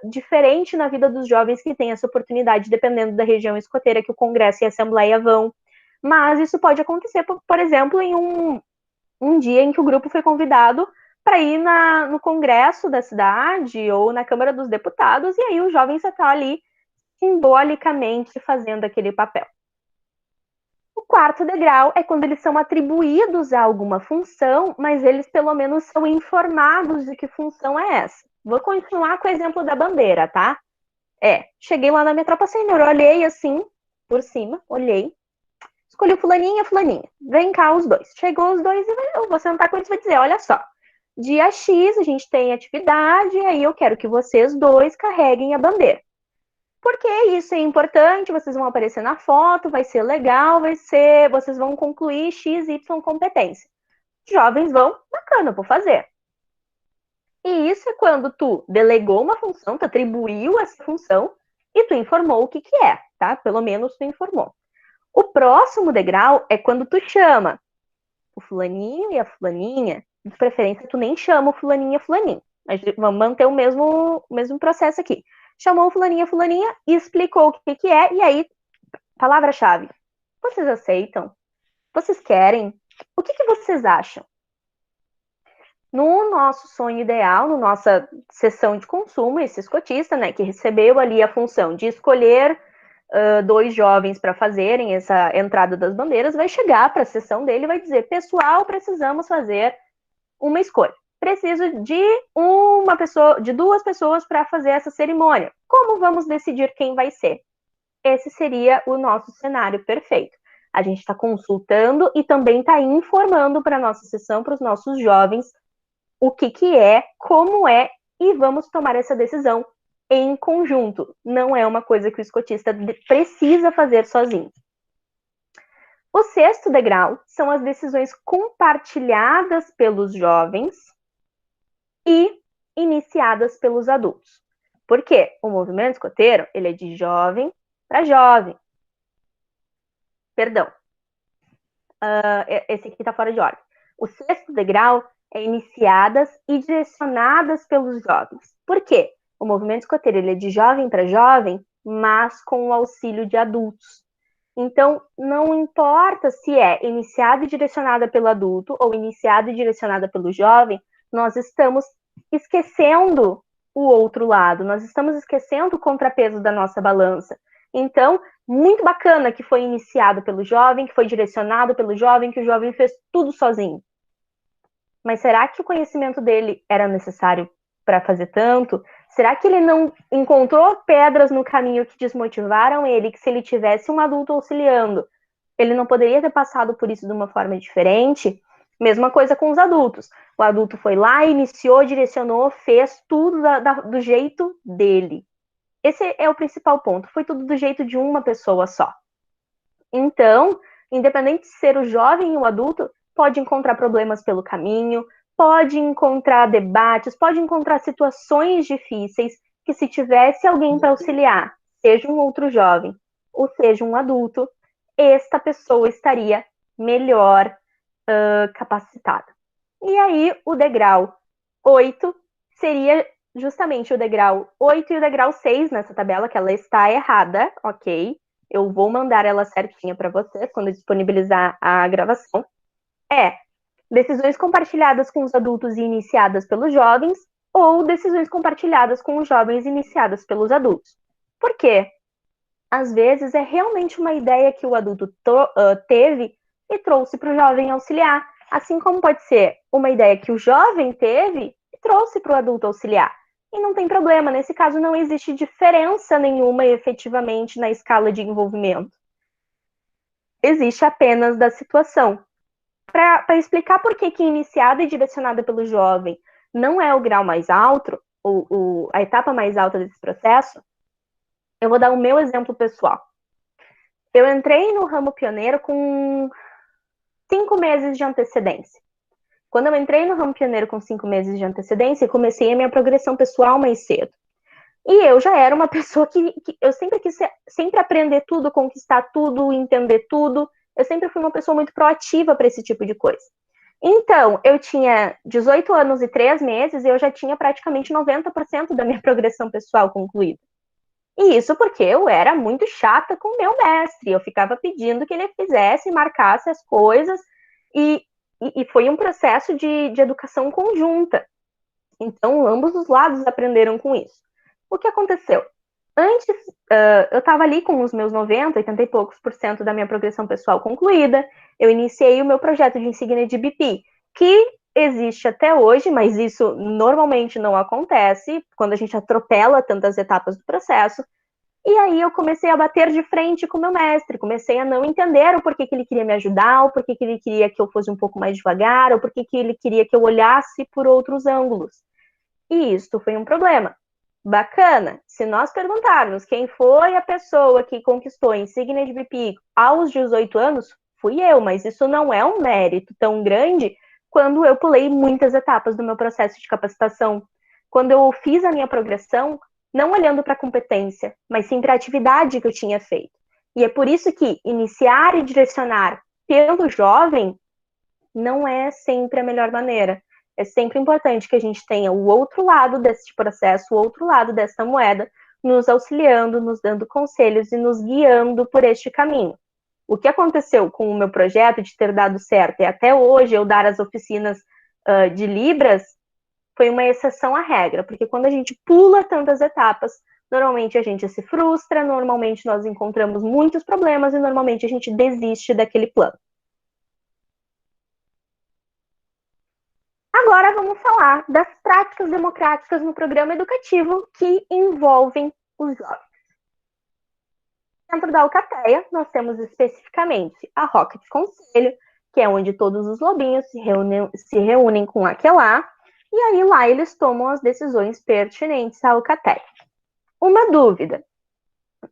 diferente na vida dos jovens que têm essa oportunidade, dependendo da região escoteira que o congresso e a assembleia vão. Mas isso pode acontecer, por exemplo, em um dia em que o grupo foi convidado para ir no congresso da cidade ou na Câmara dos Deputados, e aí os jovens estão ali simbolicamente fazendo aquele papel. O quarto degrau é quando eles são atribuídos a alguma função, mas eles pelo menos são informados de que função é essa. Vou continuar com o exemplo da bandeira, tá? Cheguei lá na minha tropa sênior, olhei assim, por cima, olhei, escolhi o fulaninho e a fulaninha. Vem cá os dois. Chegou os dois e eu vou sentar com eles e vou dizer, olha só, dia X a gente tem atividade, e aí eu quero que vocês dois carreguem a bandeira. Porque isso é importante, vocês vão aparecer na foto, vai ser legal, vocês vão concluir X, Y competência. Jovens vão, bacana, vou fazer. E isso é quando tu delegou uma função, tu atribuiu essa função e tu informou o que é, tá? Pelo menos tu informou. O próximo degrau é quando tu chama o fulaninho e a fulaninha, de preferência tu nem chama o fulaninho e a fulaninha, mas vamos manter o mesmo processo aqui. Chamou o fulaninha e explicou o que é, e aí, palavra-chave, vocês aceitam? Vocês querem? O que vocês acham? No nosso sonho ideal, na nossa sessão de consumo, esse escotista, né, que recebeu ali a função de escolher dois jovens para fazerem essa entrada das bandeiras, vai chegar para a sessão dele e vai dizer, pessoal, precisamos fazer uma escolha. Preciso de duas pessoas para fazer essa cerimônia. Como vamos decidir quem vai ser? Esse seria o nosso cenário perfeito. A gente está consultando e também está informando para a nossa sessão, para os nossos jovens, o que é, como é, e vamos tomar essa decisão em conjunto. Não é uma coisa que o escotista precisa fazer sozinho. O sexto degrau são as decisões compartilhadas pelos jovens e iniciadas pelos adultos. Por quê? O movimento escoteiro, ele é de jovem para jovem. Perdão. Esse aqui está fora de ordem. O sexto degrau é iniciadas e direcionadas pelos jovens. Por quê? O movimento escoteiro, ele é de jovem para jovem, mas com o auxílio de adultos. Então, não importa se é iniciada e direcionada pelo adulto ou iniciada e direcionada pelo jovem, nós estamos esquecendo o outro lado, nós estamos esquecendo o contrapeso da nossa balança. Então, muito bacana que foi iniciado pelo jovem, que foi direcionado pelo jovem, que o jovem fez tudo sozinho. Mas será que o conhecimento dele era necessário para fazer tanto? Será que ele não encontrou pedras no caminho que desmotivaram ele, que se ele tivesse um adulto auxiliando, ele não poderia ter passado por isso de uma forma diferente? Mesma coisa com os adultos. O adulto foi lá, iniciou, direcionou, fez tudo do jeito dele. Esse é o principal ponto. Foi tudo do jeito de uma pessoa só. Então, independente de ser o jovem ou o adulto, pode encontrar problemas pelo caminho, pode encontrar debates, pode encontrar situações difíceis que, se tivesse alguém para auxiliar, seja um outro jovem ou seja um adulto, esta pessoa estaria melhor capacitada. E aí, o degrau 8 seria justamente o degrau 8 e o degrau 6 nessa tabela, que ela está errada, ok? Eu vou mandar ela certinha para vocês quando disponibilizar a gravação. Decisões compartilhadas com os adultos e iniciadas pelos jovens, ou decisões compartilhadas com os jovens e iniciadas pelos adultos. Por quê? Às vezes é realmente uma ideia que o adulto teve e trouxe para o jovem auxiliar, assim como pode ser uma ideia que o jovem teve e trouxe para o adulto auxiliar. E não tem problema, nesse caso não existe diferença nenhuma efetivamente na escala de envolvimento. Existe apenas da situação. Para explicar por que iniciada e direcionada pelo jovem não é o grau mais alto, a etapa mais alta desse processo, eu vou dar o meu exemplo pessoal. Eu entrei no ramo pioneiro com 5 meses de antecedência. Quando eu entrei no ramo pioneiro com 5 meses de antecedência, eu comecei a minha progressão pessoal mais cedo. E eu já era uma pessoa que eu sempre quis sempre aprender tudo, conquistar tudo, entender tudo. Eu sempre fui uma pessoa muito proativa para esse tipo de coisa. Então, eu tinha 18 anos e 3 meses e eu já tinha praticamente 90% da minha progressão pessoal concluída. E isso porque eu era muito chata com o meu mestre. Eu ficava pedindo que ele fizesse, marcasse as coisas. E foi um processo de educação conjunta. Então, ambos os lados aprenderam com isso. O que aconteceu? Antes, eu estava ali com os meus 80 e poucos % da minha progressão pessoal concluída. Eu iniciei o meu projeto de insígnia de BP, que existe até hoje, mas isso normalmente não acontece quando a gente atropela tantas etapas do processo. E aí eu comecei a bater de frente com o meu mestre, comecei a não entender o porquê que ele queria me ajudar, o porquê que ele queria que eu fosse um pouco mais devagar, o porquê que ele queria que eu olhasse por outros ângulos. E isso foi um problema. Bacana, se nós perguntarmos quem foi a pessoa que conquistou a insígnia de BP aos 18 anos, fui eu, mas isso não é um mérito tão grande quando eu pulei muitas etapas do meu processo de capacitação. Quando eu fiz a minha progressão, não olhando para a competência, mas sim para a atividade que eu tinha feito. E é por isso que iniciar e direcionar pelo jovem não é sempre a melhor maneira. É sempre importante que a gente tenha o outro lado desse processo, o outro lado dessa moeda, nos auxiliando, nos dando conselhos e nos guiando por este caminho. O que aconteceu com o meu projeto de ter dado certo e até hoje eu dar as oficinas de Libras foi uma exceção à regra, porque quando a gente pula tantas etapas, normalmente a gente se frustra, normalmente nós encontramos muitos problemas e normalmente a gente desiste daquele plano. Agora vamos falar das práticas democráticas no programa educativo que envolvem os jovens. Dentro da Alcateia, nós temos especificamente a Roca de Conselho, que é onde todos os lobinhos se reúnem com aquelá, e aí lá eles tomam as decisões pertinentes à Alcateia. Uma dúvida,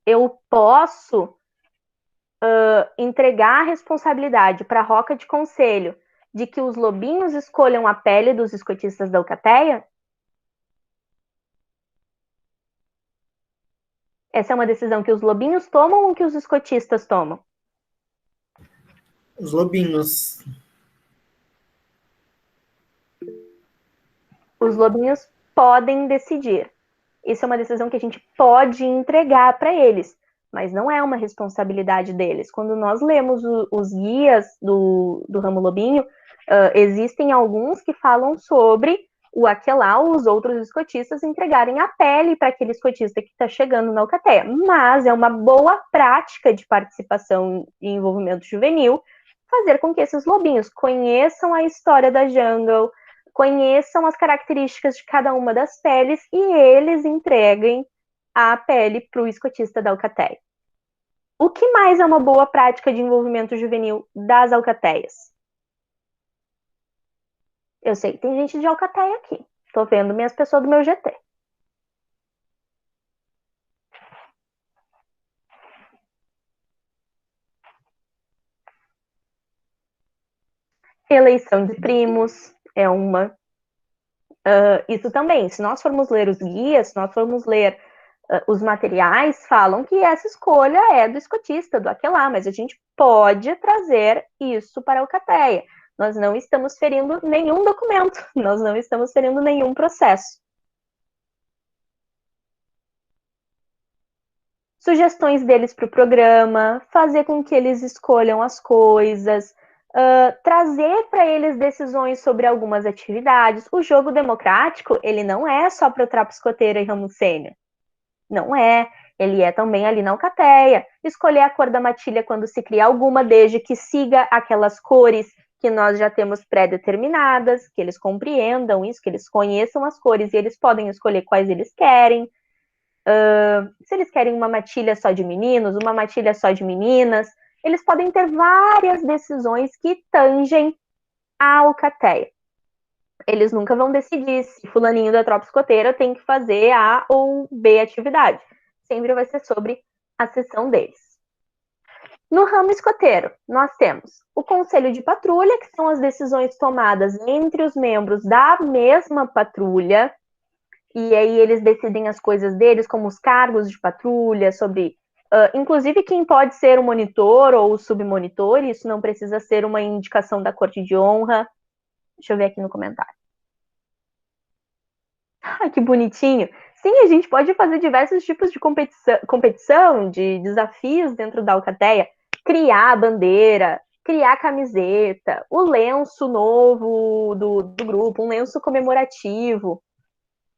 eu posso entregar a responsabilidade para a Roca de Conselho de que os lobinhos escolham a pele dos escotistas da Alcateia? Essa é uma decisão que os lobinhos tomam ou que os escotistas tomam? Os lobinhos. Os lobinhos podem decidir. Isso é uma decisão que a gente pode entregar para eles, mas não é uma responsabilidade deles. Quando nós lemos os guias do ramo lobinho, existem alguns que falam sobre o aquelau, os outros escotistas entregarem a pele para aquele escotista que está chegando na Alcateia. Mas é uma boa prática de participação e envolvimento juvenil fazer com que esses lobinhos conheçam a história da jungle, conheçam as características de cada uma das peles e eles entreguem a pele para o escotista da Alcateia. O que mais é uma boa prática de envolvimento juvenil das Alcateias? Eu sei que tem gente de Alcateia aqui. Estou vendo minhas pessoas do meu GT. Eleição de primos é uma. Isso também, se nós formos ler os guias, se nós formos ler os materiais, falam que essa escolha é do escotista, do aquelá, mas a gente pode trazer isso para a Alcateia. Nós não estamos ferindo nenhum documento, nós não estamos ferindo nenhum processo. Sugestões deles para o programa, fazer com que eles escolham as coisas, trazer para eles decisões sobre algumas atividades. O jogo democrático, ele não é só para o trapo escoteiro e ramo sênior. Não é. Ele é também ali na Alcateia. Escolher a cor da matilha quando se cria alguma, desde que siga aquelas cores que nós já temos pré-determinadas, que eles compreendam isso, que eles conheçam as cores e eles podem escolher quais eles querem. Se eles querem uma matilha só de meninos, uma matilha só de meninas, eles podem ter várias decisões que tangem a Alcateia. Eles nunca vão decidir se fulaninho da tropa escoteira tem que fazer A ou B atividade. Sempre vai ser sobre a sessão deles. No ramo escoteiro, nós temos o conselho de patrulha, que são as decisões tomadas entre os membros da mesma patrulha, e aí eles decidem as coisas deles, como os cargos de patrulha, sobre, inclusive, quem pode ser o monitor ou o submonitor, isso não precisa ser uma indicação da corte de honra. Deixa eu ver aqui no comentário. Ah, que bonitinho. Sim, a gente pode fazer diversos tipos de competição, de desafios dentro da alcateia. Criar a bandeira, criar a camiseta, o lenço novo do grupo, um lenço comemorativo.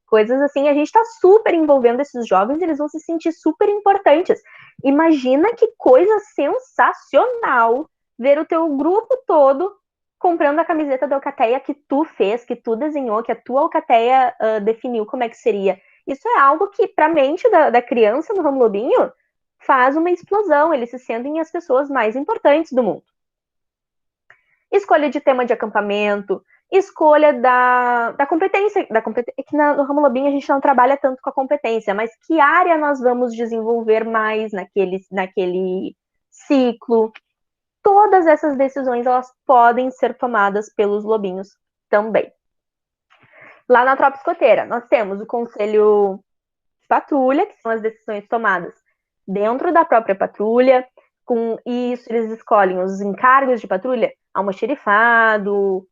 Coisas assim, a gente está super envolvendo esses jovens, eles vão se sentir super importantes. Imagina que coisa sensacional ver o teu grupo todo comprando a camiseta da alcateia que tu fez, que tu desenhou, que a tua alcateia definiu como é que seria. Isso é algo que, para a mente da criança no Ramo Lobinho, faz uma explosão. Eles se sentem as pessoas mais importantes do mundo. Escolha de tema de acampamento, escolha da competência. É que no Ramo Lobinho a gente não trabalha tanto com a competência, mas que área nós vamos desenvolver mais naquele ciclo. Todas essas decisões, elas podem ser tomadas pelos lobinhos também. Lá na tropa escoteira, nós temos o conselho de patrulha, que são as decisões tomadas dentro da própria patrulha. Com isso, eles escolhem os encargos de patrulha, almoxerifado,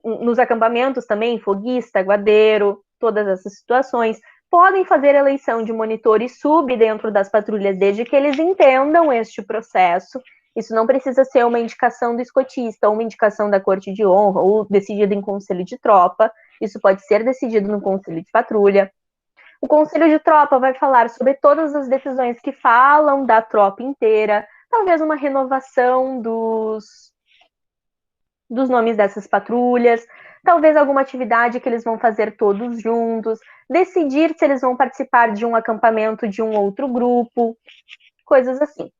nos acampamentos também, foguista, guardeiro, todas essas situações. Podem fazer eleição de monitor e sub dentro das patrulhas, desde que eles entendam este processo. Isso não precisa ser uma indicação do escotista, ou uma indicação da corte de honra, ou decidido em conselho de tropa. Isso pode ser decidido no conselho de patrulha. O conselho de tropa vai falar sobre todas as decisões que falam da tropa inteira, talvez uma renovação dos nomes dessas patrulhas, talvez alguma atividade que eles vão fazer todos juntos, decidir se eles vão participar de um acampamento de um outro grupo, coisas assim.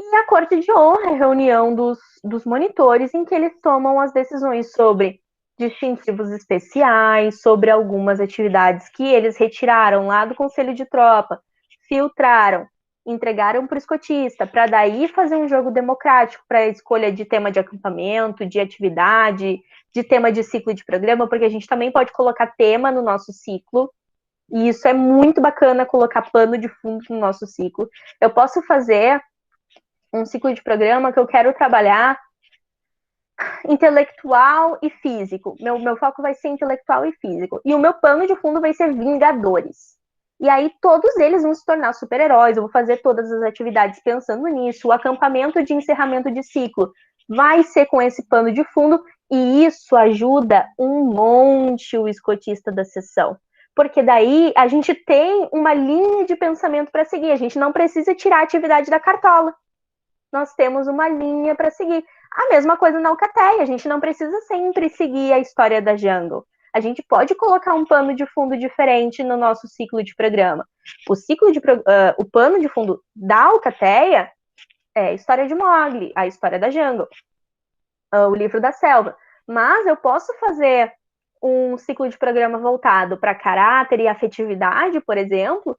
E a corte de honra é a reunião dos monitores, em que eles tomam as decisões sobre distintivos especiais, sobre algumas atividades que eles retiraram lá do conselho de tropa, filtraram, entregaram para o escotista, para daí fazer um jogo democrático para a escolha de tema de acampamento, de atividade, de tema de ciclo de programa, porque a gente também pode colocar tema no nosso ciclo, e isso é muito bacana, colocar pano de fundo no nosso ciclo. Eu posso fazer um ciclo de programa que eu quero trabalhar intelectual e físico. Meu foco vai ser intelectual e físico. E o meu pano de fundo vai ser Vingadores. E aí todos eles vão se tornar super-heróis. Eu vou fazer todas as atividades pensando nisso. O acampamento de encerramento de ciclo vai ser com esse pano de fundo. E isso ajuda um monte o escotista da sessão. Porque daí a gente tem uma linha de pensamento para seguir. A gente não precisa tirar a atividade da cartola. Nós temos uma linha para seguir. A mesma coisa na alcateia, a gente não precisa sempre seguir a história da Jungle. A gente pode colocar um pano de fundo diferente no nosso ciclo de programa. O pano de fundo da alcateia é a história de Mowgli, a história da Jungle, o livro da selva. Mas eu posso fazer um ciclo de programa voltado para caráter e afetividade, por exemplo,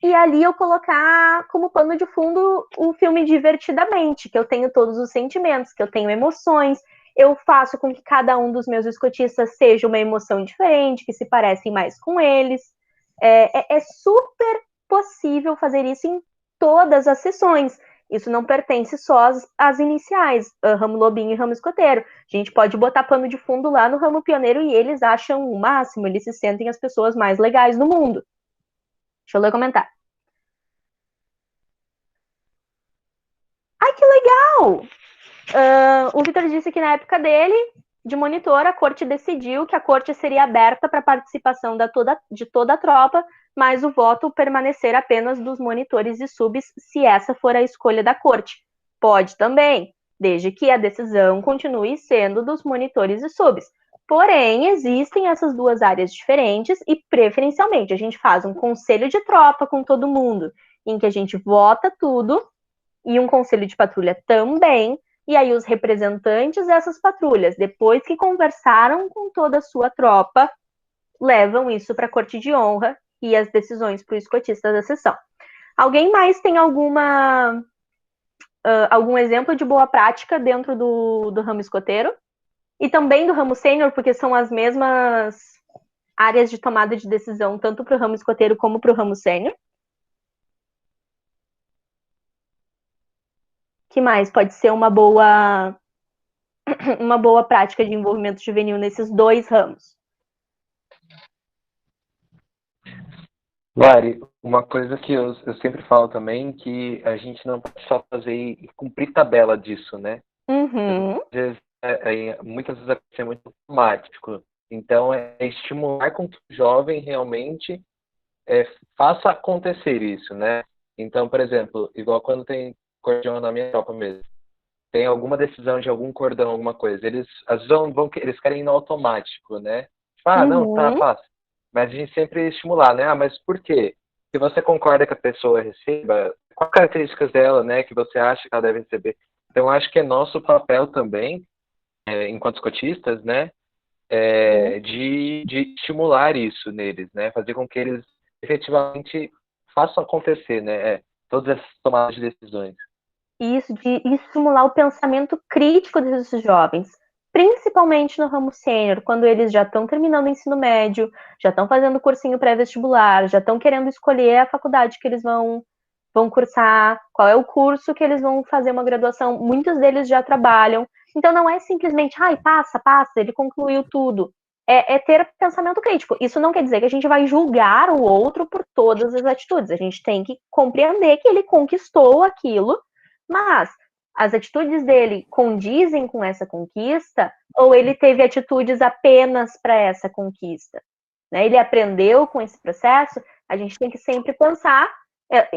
e ali eu colocar como pano de fundo o filme Divertidamente, que eu tenho todos os sentimentos, que eu tenho emoções, eu faço com que cada um dos meus escotistas seja uma emoção diferente, que se parecem mais com eles. É super possível fazer isso em todas as sessões. Isso não pertence só às iniciais, ramo lobinho e ramo escoteiro. A gente pode botar pano de fundo lá no ramo pioneiro e eles acham o máximo, eles se sentem as pessoas mais legais do mundo. Deixa eu ler o comentário. Ai, que legal! O Vitor disse que na época dele, de monitor, a corte decidiu que a corte seria aberta para a participação de toda a tropa, mas o voto permanecer apenas dos monitores e subs, se essa for a escolha da corte. Pode também, desde que a decisão continue sendo dos monitores e subs. Porém, existem essas duas áreas diferentes e, preferencialmente, a gente faz um conselho de tropa com todo mundo, em que a gente vota tudo, e um conselho de patrulha também, E aí os representantes dessas patrulhas, depois que conversaram com toda a sua tropa, levam isso para a corte de honra e as decisões para o escotista da sessão. Alguém mais tem algum exemplo de boa prática dentro do ramo escoteiro? E também do ramo sênior, porque são as mesmas áreas de tomada de decisão, tanto para o ramo escoteiro como para o ramo sênior. Que mais pode ser uma boa prática de envolvimento juvenil nesses dois ramos? Lari, uma coisa que eu sempre falo também, que a gente não pode só fazer e cumprir tabela disso, né? Uhum. Às vezes, muitas vezes é muito automático. Então, é estimular com que o jovem realmente faça acontecer isso, né? Então, por exemplo, igual quando tem cordão na minha tropa mesmo, tem alguma decisão de algum cordão, alguma coisa, eles às vezes eles querem ir no automático, né? Tipo, não, tá, passa. Mas a gente sempre estimular, né? Mas por quê? Se você concorda que a pessoa receba, quais características dela, né, que você acha que ela deve receber? Então, acho que é nosso papel também, enquanto escotistas, né, de estimular isso neles, né? Fazer com que eles efetivamente façam acontecer, né? Todas essas tomadas de decisões. Isso, de estimular o pensamento crítico desses jovens, principalmente no ramo sênior, quando eles já estão terminando o ensino médio, já estão fazendo cursinho pré-vestibular, já estão querendo escolher a faculdade que eles vão cursar, qual é o curso que eles vão fazer uma graduação. Muitos deles já trabalham. Então não é simplesmente, passa, ele concluiu tudo. É ter pensamento crítico. Isso não quer dizer que a gente vai julgar o outro por todas as atitudes. A gente tem que compreender que ele conquistou aquilo, mas as atitudes dele condizem com essa conquista ou ele teve atitudes apenas para essa conquista? Né? Ele aprendeu com esse processo? A gente tem que sempre pensar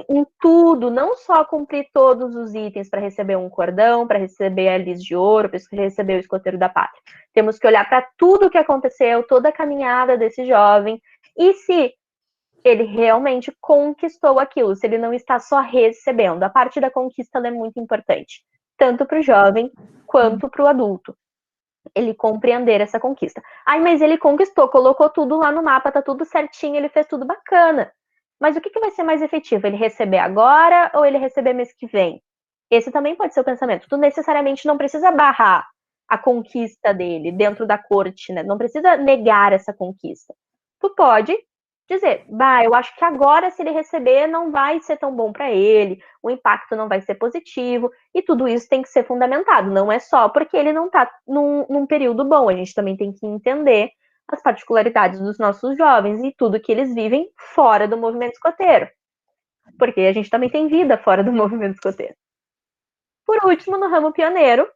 em tudo, não só cumprir todos os itens para receber um cordão, para receber a lis de ouro, para receber o escoteiro da pátria. Temos que olhar para tudo o que aconteceu, toda a caminhada desse jovem, e se ele realmente conquistou aquilo, se ele não está só recebendo. A parte da conquista é muito importante, tanto para o jovem quanto para o adulto. Ele compreender essa conquista. Mas ele conquistou, colocou tudo lá no mapa, tá tudo certinho, ele fez tudo bacana. Mas o que vai ser mais efetivo? Ele receber agora ou ele receber mês que vem? Esse também pode ser o pensamento. Tu necessariamente não precisa barrar a conquista dele dentro da corte, né? Não precisa negar essa conquista. Tu pode dizer, eu acho que agora se ele receber não vai ser tão bom para ele, o impacto não vai ser positivo, e tudo isso tem que ser fundamentado, não é só porque ele não está num período bom, a gente também tem que entender as particularidades dos nossos jovens e tudo que eles vivem fora do movimento escoteiro, porque a gente também tem vida fora do movimento escoteiro. Por último, no ramo pioneiro,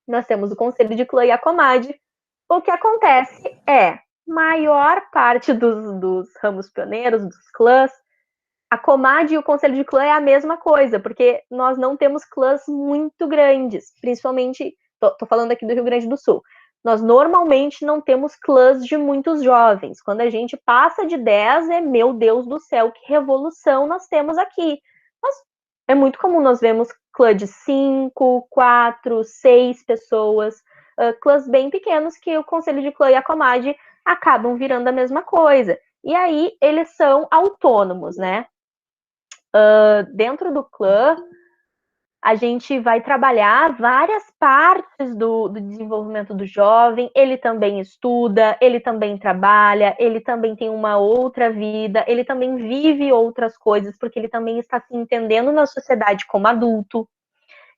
nós temos o Conselho de Clã e a Comad. O que acontece é, maior parte dos ramos pioneiros, dos clãs, a Comad e o Conselho de Clã é a mesma coisa, porque nós não temos clãs muito grandes, principalmente, tô falando aqui do Rio Grande do Sul, nós normalmente não temos clãs de muitos jovens. Quando a gente passa de 10, meu Deus do céu, que revolução nós temos aqui. Mas é muito comum nós vemos clã de 5, 4, 6 pessoas, clãs bem pequenos que o Conselho de Clã e a Comad acabam virando a mesma coisa. E aí eles são autônomos, né? Dentro do clã, a gente vai trabalhar várias partes do desenvolvimento do jovem. Ele também estuda, ele também trabalha, ele também tem uma outra vida, ele também vive outras coisas, porque ele também está se entendendo na sociedade como adulto.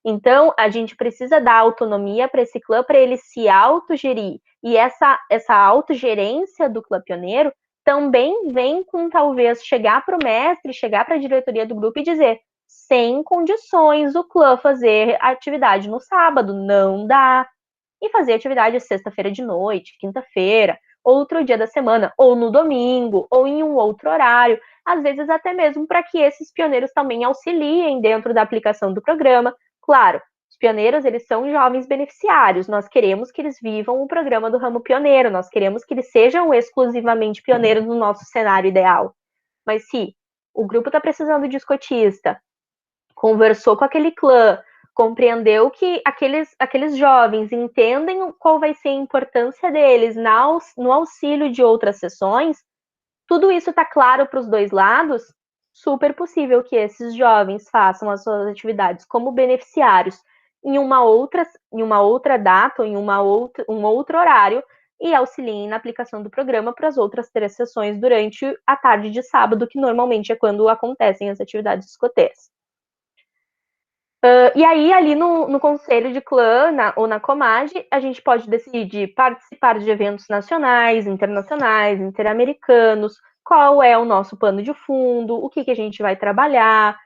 Então, a gente precisa dar autonomia para esse clã, para ele se autogerir. E essa autogerência do clã pioneiro também vem com, talvez, chegar para o mestre, chegar para a diretoria do grupo e dizer, sem condições o clã fazer atividade no sábado, não dá. E fazer atividade sexta-feira de noite, quinta-feira, outro dia da semana, ou no domingo, ou em um outro horário, às vezes até mesmo para que esses pioneiros também auxiliem dentro da aplicação do programa. Claro, os pioneiros, eles são jovens beneficiários, nós queremos que eles vivam o programa do ramo pioneiro, nós queremos que eles sejam exclusivamente pioneiros no nosso cenário ideal. Mas se o grupo está precisando de escotista, conversou com aquele clã, compreendeu que aqueles jovens entendem qual vai ser a importância deles no auxílio de outras sessões, tudo isso está claro para os dois lados, super possível que esses jovens façam as suas atividades como beneficiários em uma outra data, ou em um outro horário, e auxiliem na aplicação do programa para as outras 3 sessões durante a tarde de sábado, que normalmente é quando acontecem as atividades escoteiras. E aí, ali no conselho de clã ou na Comage, a gente pode decidir participar de eventos nacionais, internacionais, interamericanos, qual é o nosso pano de fundo, o que a gente vai trabalhar.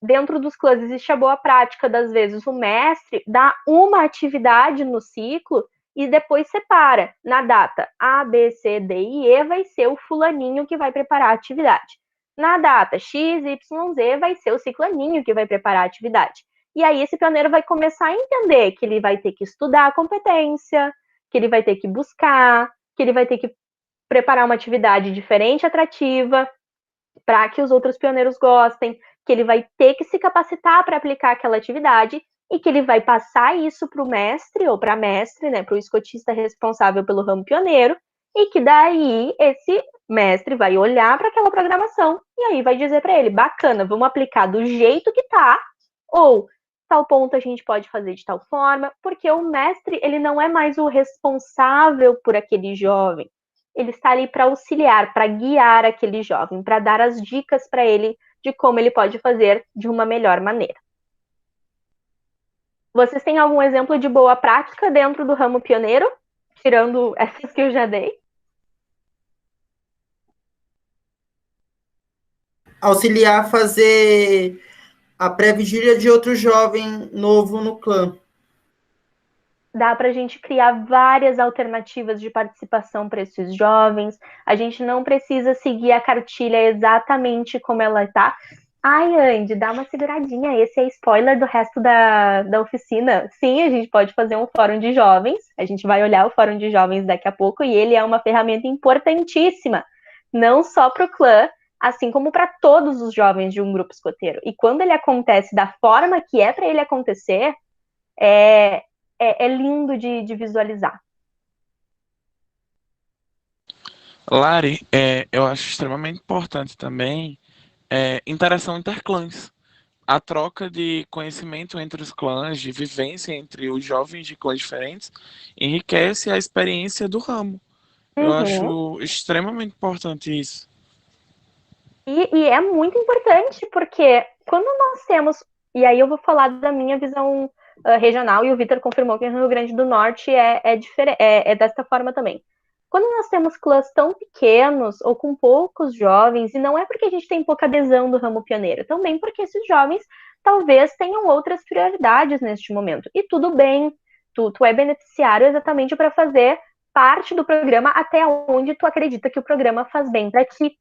Dentro dos clãs existe a boa prática, das vezes o mestre dá uma atividade no ciclo e depois separa. Na data A, B, C, D e E vai ser o fulaninho que vai preparar a atividade. Na data X, Y, Z vai ser o ciclaninho que vai preparar a atividade. E aí esse pioneiro vai começar a entender que ele vai ter que estudar a competência, que ele vai ter que buscar, que ele vai ter que preparar uma atividade diferente, atrativa, para que os outros pioneiros gostem, que ele vai ter que se capacitar para aplicar aquela atividade e que ele vai passar isso para o mestre ou para a mestre, né, para o escotista responsável pelo ramo pioneiro, e que daí esse mestre vai olhar para aquela programação e aí vai dizer para ele, bacana, vamos aplicar do jeito que tá, ou tal ponto a gente pode fazer de tal forma, porque o mestre, ele não é mais o responsável por aquele jovem, ele está ali para auxiliar, para guiar aquele jovem, para dar as dicas para ele de como ele pode fazer de uma melhor maneira. Vocês têm algum exemplo de boa prática dentro do ramo pioneiro? Tirando essas que eu já dei? Auxiliar a fazer a pré-vigília de outro jovem novo no clã. Dá para a gente criar várias alternativas de participação para esses jovens. A gente não precisa seguir a cartilha exatamente como ela está. Ai, Andy, dá uma seguradinha. Esse é spoiler do resto da oficina. Sim, a gente pode fazer um fórum de jovens. A gente vai olhar o fórum de jovens daqui a pouco e ele é uma ferramenta importantíssima, não só para o clã, assim como para todos os jovens de um grupo escoteiro. E quando ele acontece da forma que é para ele acontecer, é lindo de visualizar. Lari, eu acho extremamente importante também interação interclãs. A troca de conhecimento entre os clãs, de vivência entre os jovens de clãs diferentes, enriquece a experiência do ramo. Eu acho extremamente importante isso. E é muito importante, porque quando nós temos... E aí eu vou falar da minha visão regional, e o Vitor confirmou que no Rio Grande do Norte é desta forma também. Quando nós temos clãs tão pequenos ou com poucos jovens, e não é porque a gente tem pouca adesão do ramo pioneiro, também porque esses jovens talvez tenham outras prioridades neste momento. E tudo bem, tu é beneficiário exatamente para fazer parte do programa até onde tu acredita que o programa faz bem para ti.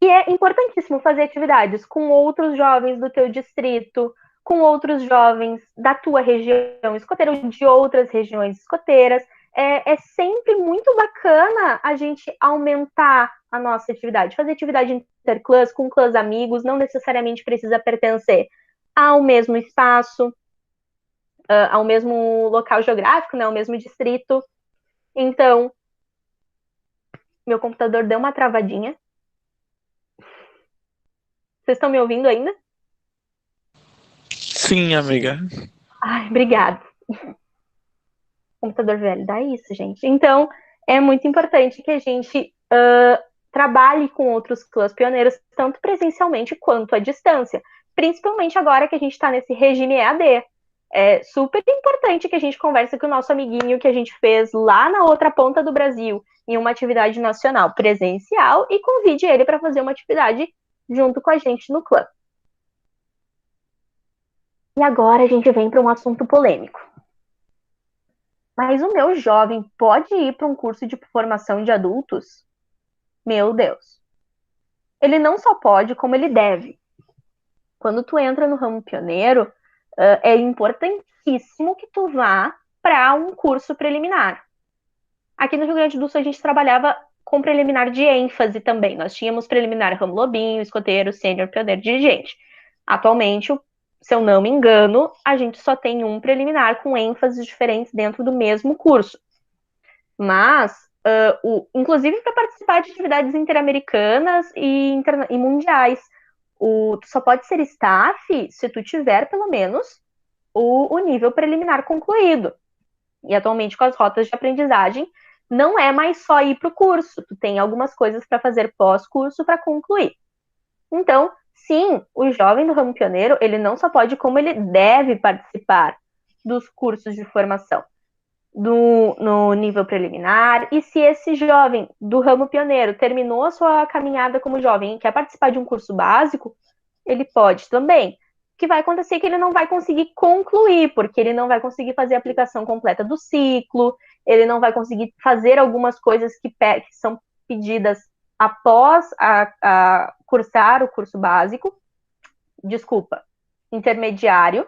E é importantíssimo fazer atividades com outros jovens do teu distrito, com outros jovens da tua região escoteira ou de outras regiões escoteiras. É sempre muito bacana a gente aumentar a nossa atividade, fazer atividade interclãs, com clãs amigos, não necessariamente precisa pertencer ao mesmo espaço, ao mesmo local geográfico, né, ao mesmo distrito. Então, meu computador deu uma travadinha. Vocês estão me ouvindo ainda? Sim, amiga. Ai, obrigada. Computador velho, dá isso, gente. Então, é muito importante que a gente trabalhe com outros clãs pioneiros, tanto presencialmente quanto à distância. Principalmente agora que a gente está nesse regime EAD. É super importante que a gente converse com o nosso amiguinho que a gente fez lá na outra ponta do Brasil, em uma atividade nacional presencial, e convide ele para fazer uma atividade junto com a gente no clã. E agora a gente vem para um assunto polêmico. Mas o meu jovem pode ir para um curso de formação de adultos? Meu Deus. Ele não só pode, como ele deve. Quando tu entra no ramo pioneiro, é importantíssimo que tu vá para um curso preliminar. Aqui no Rio Grande do Sul a gente trabalhava com preliminar de ênfase também. Nós tínhamos preliminar ramo lobinho, escoteiro, sênior, pioneiro, dirigente. Atualmente, se eu não me engano, a gente só tem um preliminar com ênfases diferentes dentro do mesmo curso. Mas, inclusive para participar de atividades interamericanas e mundiais, tu só pode ser staff se tu tiver, pelo menos, o nível preliminar concluído. E atualmente, com as rotas de aprendizagem, não é mais só ir para o curso. Tu tem algumas coisas para fazer pós-curso para concluir. Então, sim, o jovem do ramo pioneiro, ele não só pode, como ele deve participar dos cursos de formação no nível preliminar. E se esse jovem do ramo pioneiro terminou a sua caminhada como jovem e quer participar de um curso básico, ele pode também. O que vai acontecer é que ele não vai conseguir concluir, porque ele não vai conseguir fazer a aplicação completa do ciclo, ele não vai conseguir fazer algumas coisas que são pedidas após a cursar o curso básico, intermediário,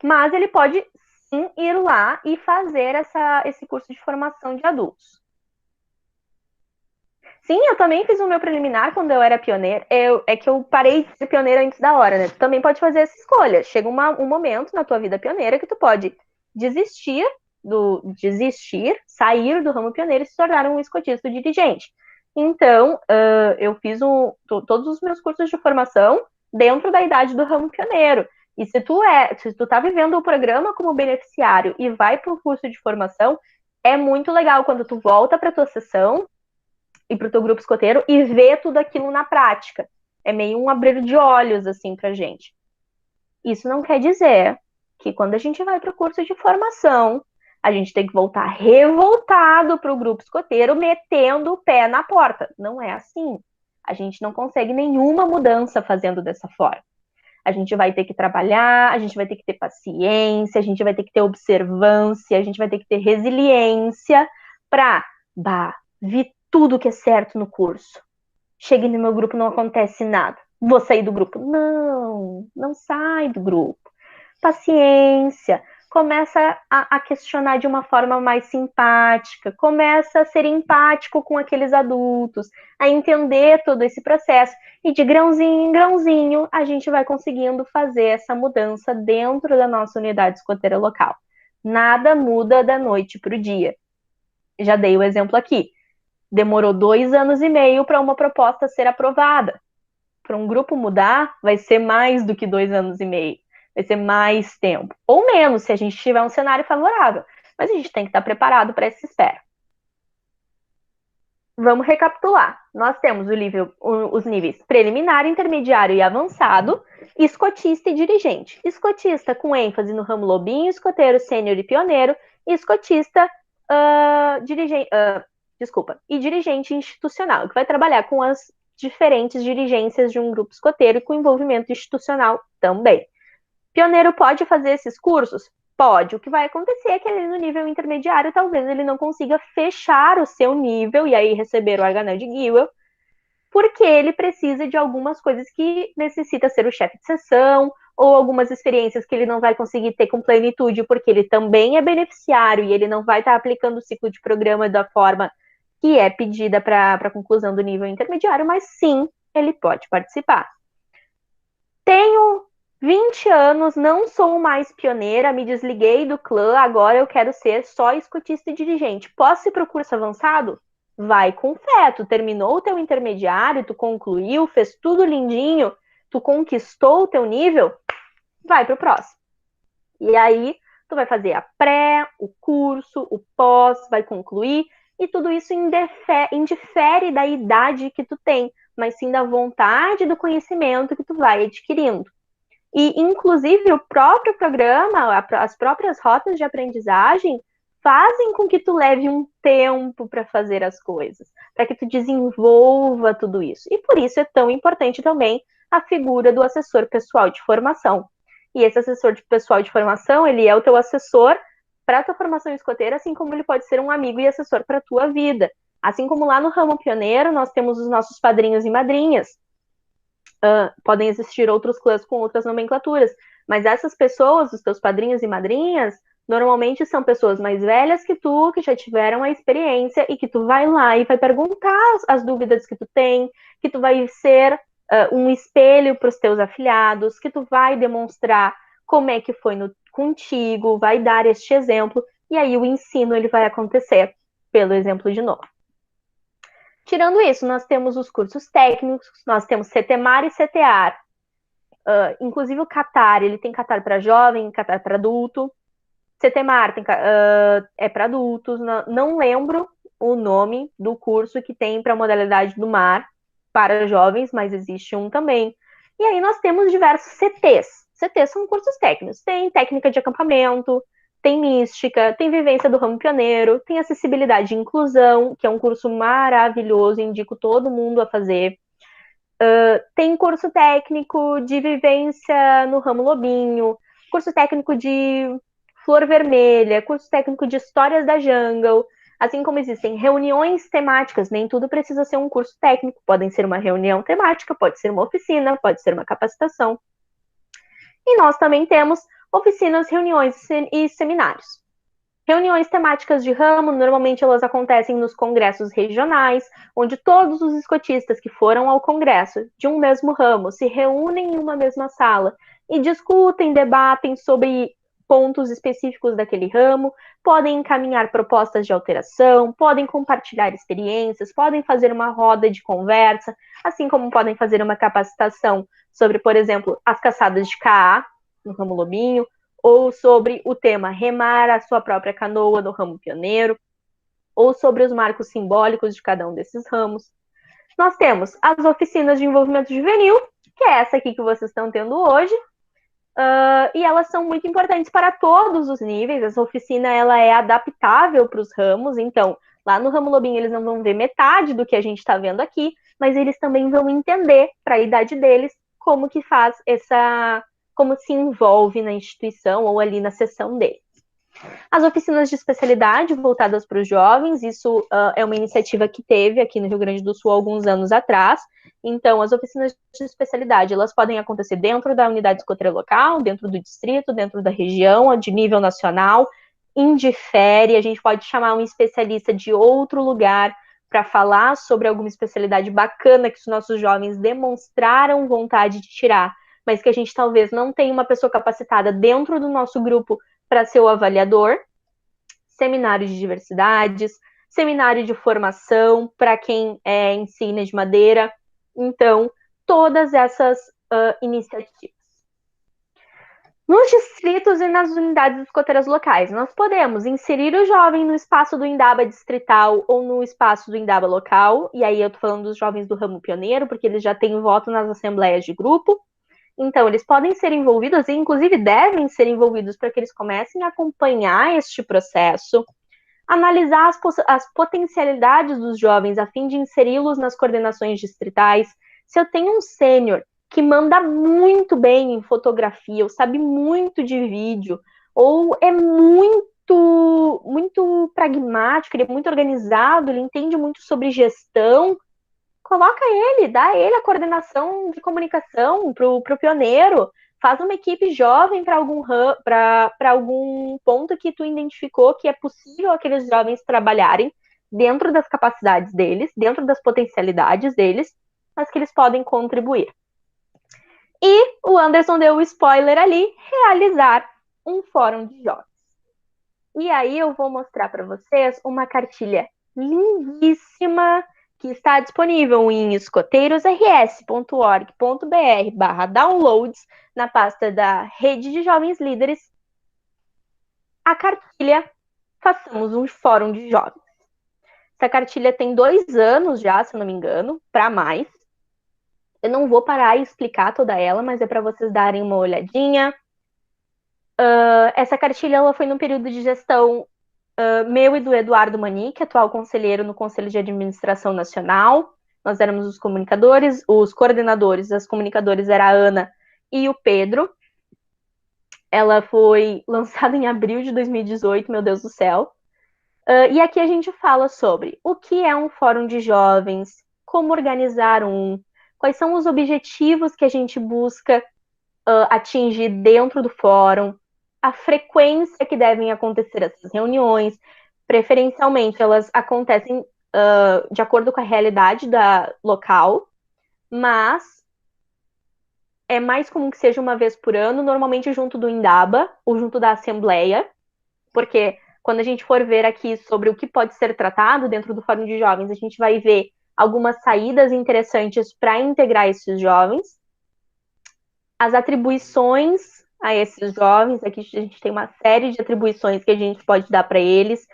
mas ele pode sim ir lá e fazer esse curso de formação de adultos. Sim, eu também fiz o meu preliminar quando eu era pioneira. É que eu parei de ser pioneira antes da hora, né? Tu também pode fazer essa escolha. Chega um momento na tua vida pioneira que tu pode desistir, sair do ramo pioneiro e se tornar um escotista dirigente. Então, eu fiz todos os meus cursos de formação dentro da idade do ramo pioneiro. E se tu tá vivendo o programa como beneficiário e vai para o curso de formação, é muito legal quando tu volta para tua sessão e para o teu grupo escoteiro e vê tudo aquilo na prática. É meio um abrir de olhos, assim, pra gente. Isso não quer dizer que quando a gente vai para o curso de formação, a gente tem que voltar revoltado para o grupo escoteiro, metendo o pé na porta. Não é assim. A gente não consegue nenhuma mudança fazendo dessa forma. A gente vai ter que trabalhar, a gente vai ter que ter paciência, a gente vai ter que ter observância, a gente vai ter que ter resiliência para vir tudo que é certo no curso. Cheguei no meu grupo, não acontece nada. Vou sair do grupo. Não sai do grupo. Paciência. Começa a questionar de uma forma mais simpática. Começa a ser empático com aqueles adultos. A entender todo esse processo. E de grãozinho em grãozinho, a gente vai conseguindo fazer essa mudança dentro da nossa unidade escoteira local. Nada muda da noite para o dia. Já dei o exemplo aqui. Demorou 2 anos e meio para uma proposta ser aprovada. Para um grupo mudar, vai ser mais do que 2 anos e meio. Vai ser mais tempo. Ou menos, se a gente tiver um cenário favorável. Mas a gente tem que estar preparado para essa espera. Vamos recapitular. Nós temos os níveis preliminar, intermediário e avançado, escotista e dirigente. Escotista com ênfase no ramo lobinho, escoteiro, sênior e pioneiro. E escotista dirigente institucional, que vai trabalhar com as diferentes dirigências de um grupo escoteiro e com envolvimento institucional também. Pioneiro pode fazer esses cursos? Pode. O que vai acontecer é que ele no nível intermediário, talvez ele não consiga fechar o seu nível e aí receber o Arganel de Guiwell, porque ele precisa de algumas coisas que necessita ser o chefe de sessão, ou algumas experiências que ele não vai conseguir ter com plenitude, porque ele também é beneficiário e ele não vai estar aplicando o ciclo de programa da forma que é pedida para a conclusão do nível intermediário, mas sim, ele pode participar. Tenho 20 anos, não sou mais pioneira, me desliguei do clã, agora eu quero ser só escotista e dirigente. Posso ir para o curso avançado? Vai com fé, tu terminou o teu intermediário, tu concluiu, fez tudo lindinho, tu conquistou o teu nível, vai para o próximo. E aí, tu vai fazer a pré, o curso, o pós, vai concluir, e tudo isso indifere da idade que tu tem, mas sim da vontade do conhecimento que tu vai adquirindo. E, inclusive, o próprio programa, as próprias rotas de aprendizagem fazem com que tu leve um tempo para fazer as coisas, para que tu desenvolva tudo isso. E por isso é tão importante também a figura do assessor pessoal de formação. E esse assessor pessoal de formação, ele é o teu assessor para a tua formação escoteira, assim como ele pode ser um amigo e assessor para a tua vida. Assim como lá no ramo pioneiro, nós temos os nossos padrinhos e madrinhas. Podem existir outros clãs com outras nomenclaturas, mas essas pessoas, os teus padrinhos e madrinhas, normalmente são pessoas mais velhas que tu, que já tiveram a experiência e que tu vai lá e vai perguntar as dúvidas que tu tem, que tu vai ser um espelho para os teus afiliados, que tu vai demonstrar como é que foi contigo, vai dar este exemplo, e aí o ensino ele vai acontecer pelo exemplo de novo. Tirando isso, nós temos os cursos técnicos, nós temos CTMAR e CTAR. Inclusive o CATAR, ele tem CATAR para jovem, CATAR para adulto. CTMAR é para adultos, não lembro o nome do curso que tem para a modalidade do mar para jovens, mas existe um também. E aí nós temos diversos CTs. CTs são cursos técnicos. Tem técnica de acampamento, tem mística, tem vivência do ramo pioneiro, tem acessibilidade e inclusão, que é um curso maravilhoso, indico todo mundo a fazer. Tem curso técnico de vivência no ramo lobinho, curso técnico de flor vermelha, curso técnico de histórias da jungle, assim como existem reuniões temáticas, nem tudo precisa ser um curso técnico, podem ser uma reunião temática, pode ser uma oficina, pode ser uma capacitação. E nós também temos oficinas, reuniões e seminários. Reuniões temáticas de ramo, normalmente elas acontecem nos congressos regionais, onde todos os escotistas que foram ao congresso de um mesmo ramo se reúnem em uma mesma sala e discutem, debatem sobre pontos específicos daquele ramo, podem encaminhar propostas de alteração, podem compartilhar experiências, podem fazer uma roda de conversa, assim como podem fazer uma capacitação sobre, por exemplo, as caçadas de caá, no ramo lobinho, ou sobre o tema remar a sua própria canoa no ramo pioneiro, ou sobre os marcos simbólicos de cada um desses ramos. Nós temos as oficinas de envolvimento juvenil, que é essa aqui que vocês estão tendo hoje, e elas são muito importantes para todos os níveis. Essa oficina ela é adaptável para os ramos, então lá no ramo lobinho eles não vão ver metade do que a gente está vendo aqui, mas eles também vão entender, para a idade deles, como que faz como se envolve na instituição ou ali na sessão deles. As oficinas de especialidade voltadas para os jovens, isso é uma iniciativa que teve aqui no Rio Grande do Sul há alguns anos atrás. Então, as oficinas de especialidade, elas podem acontecer dentro da unidade escoteira local, dentro do distrito, dentro da região, de nível nacional, indifere, a gente pode chamar um especialista de outro lugar para falar sobre alguma especialidade bacana que os nossos jovens demonstraram vontade de tirar, mas que a gente talvez não tenha uma pessoa capacitada dentro do nosso grupo para ser o avaliador. Seminário de diversidades, seminário de formação para quem ensina de madeira. Então, todas essas iniciativas. Nos distritos e nas unidades escoteiras locais, nós podemos inserir o jovem no espaço do Indaba distrital ou no espaço do Indaba local, e aí eu estou falando dos jovens do ramo pioneiro, porque eles já têm voto nas assembleias de grupo. Então, eles podem ser envolvidos e, inclusive, devem ser envolvidos para que eles comecem a acompanhar este processo, analisar as potencialidades dos jovens a fim de inseri-los nas coordenações distritais. Se eu tenho um sênior que manda muito bem em fotografia, ou sabe muito de vídeo, ou é muito pragmático, ele é muito organizado, ele entende muito sobre gestão, coloca ele, dá ele a coordenação de comunicação para o pioneiro, faz uma equipe jovem para algum ponto que tu identificou que é possível aqueles jovens trabalharem dentro das capacidades deles, dentro das potencialidades deles, mas que eles podem contribuir. E o Anderson deu o spoiler ali, realizar um fórum de jovens. E aí eu vou mostrar para vocês uma cartilha lindíssima que está disponível em escoteirosrs.org.br/downloads na pasta da Rede de Jovens Líderes. A cartilha Façamos um Fórum de Jovens. Essa cartilha tem 2 anos já, se não me engano, para mais. Eu não vou parar e explicar toda ela, mas é para vocês darem uma olhadinha. Essa cartilha ela foi no período de gestão meu e do Eduardo Manique, atual conselheiro no Conselho de Administração Nacional. Nós éramos os comunicadores, os coordenadores, as comunicadores era a Ana e o Pedro. Ela foi lançada em abril de 2018, meu Deus do céu. E aqui a gente fala sobre o que é um fórum de jovens, como organizar quais são os objetivos que a gente busca atingir dentro do fórum, a frequência que devem acontecer essas reuniões. Preferencialmente, elas acontecem de acordo com a realidade da local, mas é mais comum que seja uma vez por ano, normalmente junto do Indaba ou junto da Assembleia, porque quando a gente for ver aqui sobre o que pode ser tratado dentro do Fórum de Jovens, a gente vai ver algumas saídas interessantes para integrar esses jovens. As atribuições a esses jovens, aqui a gente tem uma série de atribuições que a gente pode dar para eles.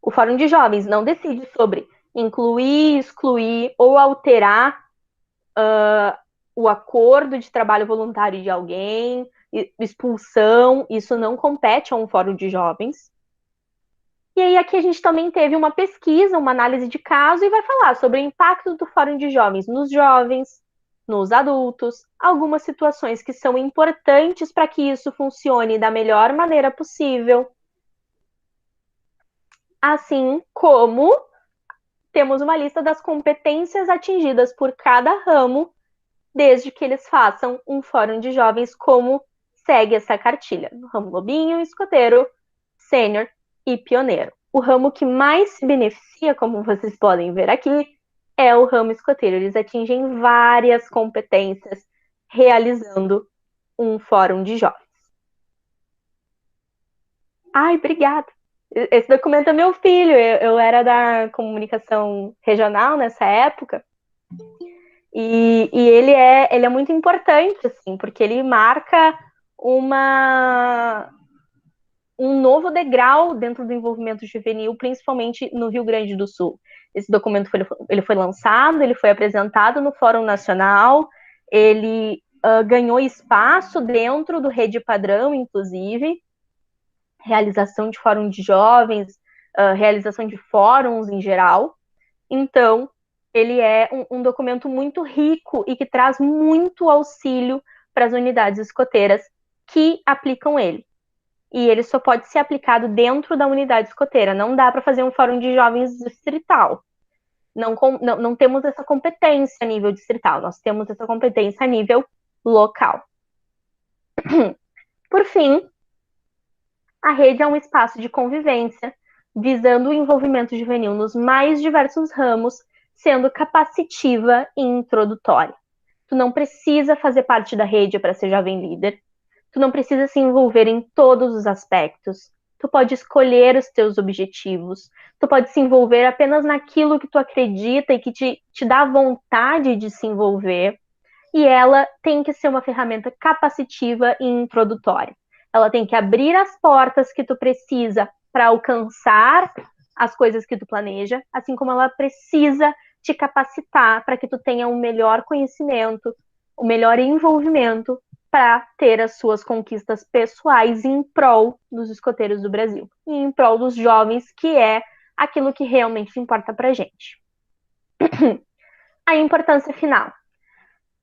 O Fórum de Jovens não decide sobre incluir, excluir ou alterar o acordo de trabalho voluntário de alguém, expulsão, isso não compete a um Fórum de Jovens. E aí aqui a gente também teve uma pesquisa, uma análise de caso, e vai falar sobre o impacto do Fórum de Jovens nos jovens, nos adultos, algumas situações que são importantes para que isso funcione da melhor maneira possível. Assim como temos uma lista das competências atingidas por cada ramo, desde que eles façam um Fórum de Jovens, como segue essa cartilha. No ramo lobinho, escoteiro, sênior e pioneiro. O ramo que mais se beneficia, como vocês podem ver aqui, é o ramo escoteiro. Eles atingem várias competências realizando um Fórum de Jovens. Ai, obrigada. Esse documento é meu filho. Eu era da comunicação regional nessa época. E ele é muito importante, assim, porque ele marca um novo degrau dentro do envolvimento juvenil, principalmente no Rio Grande do Sul. Esse documento ele foi lançado, ele foi apresentado no Fórum Nacional, ele ganhou espaço dentro do Rede Padrão, inclusive, realização de fórum de jovens, realização de fóruns em geral. Então, ele é um documento muito rico e que traz muito auxílio para as unidades escoteiras que aplicam ele. E ele só pode ser aplicado dentro da unidade escoteira. Não dá para fazer um fórum de jovens distrital. Não temos essa competência a nível distrital. Nós temos essa competência a nível local. Por fim, a rede é um espaço de convivência, visando o envolvimento juvenil nos mais diversos ramos, sendo capacitiva e introdutória. Tu não precisa fazer parte da rede para ser jovem líder. Tu não precisa se envolver em todos os aspectos. Tu pode escolher os teus objetivos. Tu pode se envolver apenas naquilo que tu acredita e que te dá vontade de se envolver. E ela tem que ser uma ferramenta capacitiva e introdutória. Ela tem que abrir as portas que tu precisa para alcançar as coisas que tu planeja, assim como ela precisa te capacitar para que tu tenha um melhor conhecimento, um melhor envolvimento para ter as suas conquistas pessoais em prol dos escoteiros do Brasil e em prol dos jovens, que é aquilo que realmente importa para a gente. A importância final.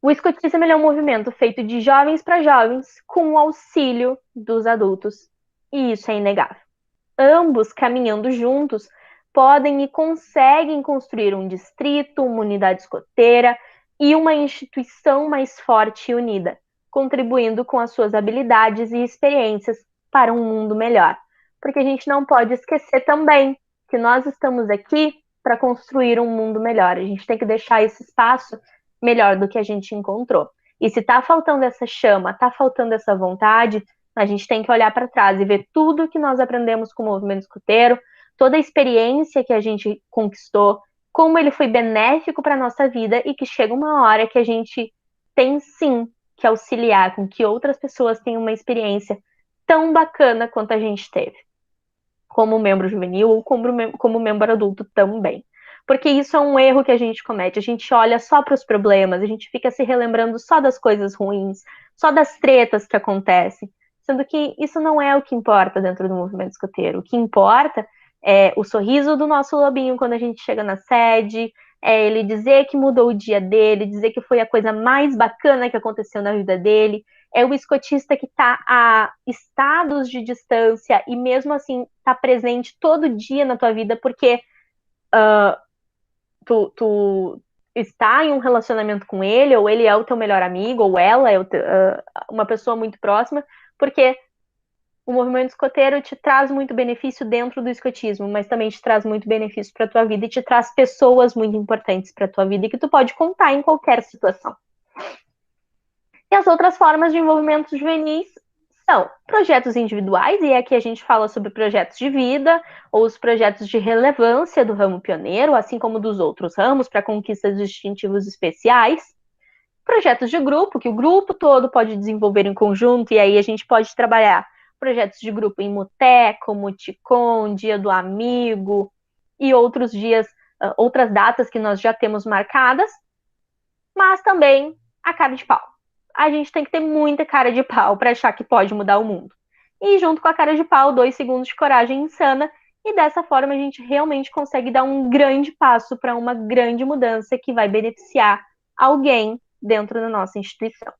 O escotismo é um movimento feito de jovens para jovens com o auxílio dos adultos, e isso é inegável. Ambos, caminhando juntos, podem e conseguem construir um distrito, uma unidade escoteira e uma instituição mais forte e unida, contribuindo com as suas habilidades e experiências para um mundo melhor. Porque a gente não pode esquecer também que nós estamos aqui para construir um mundo melhor. A gente tem que deixar esse espaço melhor do que a gente encontrou. E se está faltando essa chama, está faltando essa vontade, a gente tem que olhar para trás e ver tudo que nós aprendemos com o movimento escoteiro, toda a experiência que a gente conquistou, como ele foi benéfico para a nossa vida e que chega uma hora que a gente tem sim que auxiliar com que outras pessoas tenham uma experiência tão bacana quanto a gente teve, como membro juvenil ou como membro adulto também. Porque isso é um erro que a gente comete. A gente olha só para os problemas, a gente fica se relembrando só das coisas ruins, só das tretas que acontecem, sendo que isso não é o que importa dentro do movimento escoteiro. O que importa é o sorriso do nosso lobinho quando a gente chega na sede, é ele dizer que mudou o dia dele, dizer que foi a coisa mais bacana que aconteceu na vida dele, é o escotista que está a estados de distância e mesmo assim está presente todo dia na tua vida, porque tu está em um relacionamento com ele, ou ele é o teu melhor amigo, ou ela é uma pessoa muito próxima, porque o movimento escoteiro te traz muito benefício dentro do escotismo, mas também te traz muito benefício para a tua vida e te traz pessoas muito importantes para a tua vida e que tu pode contar em qualquer situação. E as outras formas de envolvimento juvenis são projetos individuais, e aqui a gente fala sobre projetos de vida ou os projetos de relevância do ramo pioneiro, assim como dos outros ramos, para conquistas distintivos especiais. Projetos de grupo, que o grupo todo pode desenvolver em conjunto, e aí a gente pode trabalhar projetos de grupo em Muteco, Muticom, Dia do Amigo e outros dias, outras datas que nós já temos marcadas, mas também a cara de pau. A gente tem que ter muita cara de pau para achar que pode mudar o mundo. E junto com a cara de pau, 2 segundos de coragem insana, e dessa forma a gente realmente consegue dar um grande passo para uma grande mudança que vai beneficiar alguém dentro da nossa instituição.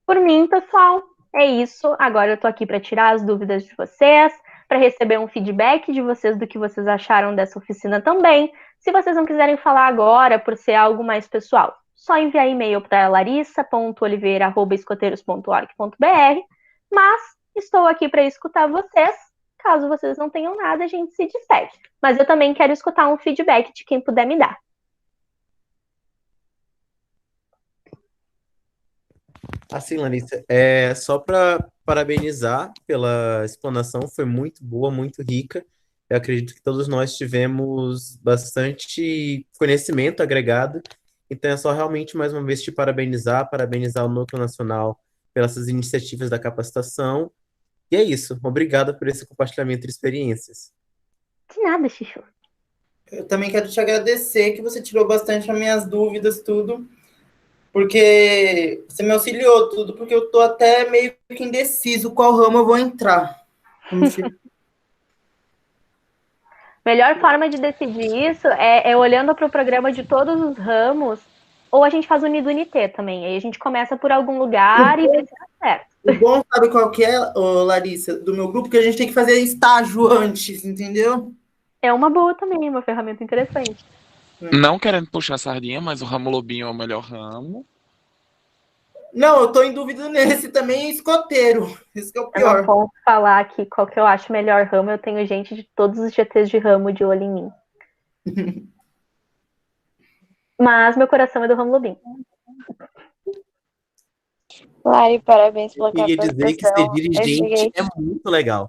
Por mim, pessoal, é isso. Agora eu tô aqui para tirar as dúvidas de vocês, para receber um feedback de vocês do que vocês acharam dessa oficina também. Se vocês não quiserem falar agora, por ser algo mais pessoal, só enviar e-mail para larissa.oliveira@escoteiros.org.br, mas estou aqui para escutar vocês. Caso vocês não tenham nada, a gente se despede. Mas eu também quero escutar um feedback de quem puder me dar. Assim, Larissa, só para parabenizar pela explanação, foi muito boa, muito rica. Eu acredito que todos nós tivemos bastante conhecimento agregado. Então é só realmente mais uma vez te parabenizar, parabenizar o Núcleo Nacional pelas iniciativas da capacitação. E é isso. Obrigado por esse compartilhamento de experiências. De nada, Chuchu. Eu também quero te agradecer que você tirou bastante as minhas dúvidas, tudo, porque você me auxiliou tudo, porque eu tô até meio que indeciso qual ramo eu vou entrar. Melhor forma de decidir isso é olhando para o programa de todos os ramos, ou a gente faz Unidunité também. Aí a gente começa por algum lugar e vê se dá certo. O bom, sabe qual que é, Larissa, do meu grupo, que a gente tem que fazer estágio antes, entendeu? É uma boa também, uma ferramenta interessante. Não querendo puxar a sardinha, mas o ramo lobinho é o melhor ramo. Não, eu tô em dúvida nesse também, escoteiro. Esse que é o pior. Eu não posso falar aqui qual que eu acho melhor ramo, eu tenho gente de todos os GTs de ramo de olho em mim. Mas meu coração é do ramo lobinho. Lari, parabéns pela Eu queria dizer que ser dirigente é muito legal.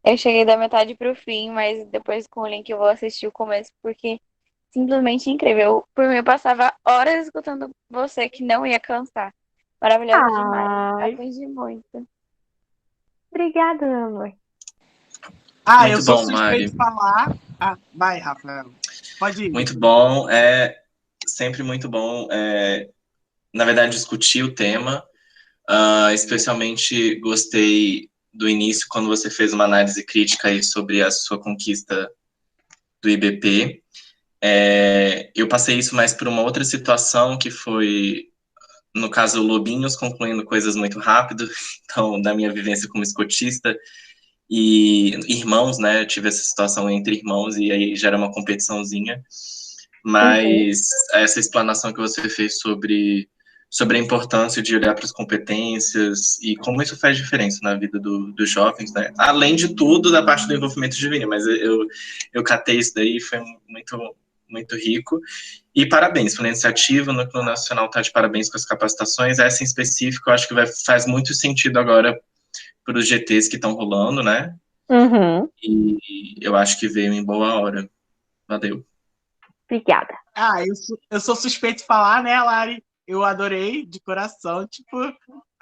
Eu cheguei da metade pro fim, mas depois com o link eu vou assistir o começo, porque simplesmente incrível. Por mim, eu passava horas escutando você, que não ia cansar. Maravilhoso demais. Aprendi muito. Obrigada, meu amor. Muito eu sou bom, suspeito de falar. Vai, Rafael. Pode ir. Muito bom. É sempre muito bom, na verdade, discutir o tema. Especialmente gostei do início, quando você fez uma análise crítica aí sobre a sua conquista do IBP. Eu passei isso mais por uma outra situação, que foi, no caso, Lobinhos, concluindo coisas muito rápido, então, da minha vivência como escotista, e irmãos, né, eu tive essa situação entre irmãos, e aí gera uma competiçãozinha, mas essa explanação que você fez sobre a importância de olhar para as competências e como isso faz diferença na vida dos jovens, né? Além de tudo, da parte do envolvimento juvenil, mas eu catei isso daí, foi muito, muito rico. E parabéns pela iniciativa, o Núcleo Nacional está de parabéns com as capacitações. Essa em específico, eu acho que faz muito sentido agora para os GTs que estão rolando, né? E eu acho que veio em boa hora. Valeu. Obrigada. Eu sou suspeito de falar, né, Lari? Eu adorei, de coração, tipo,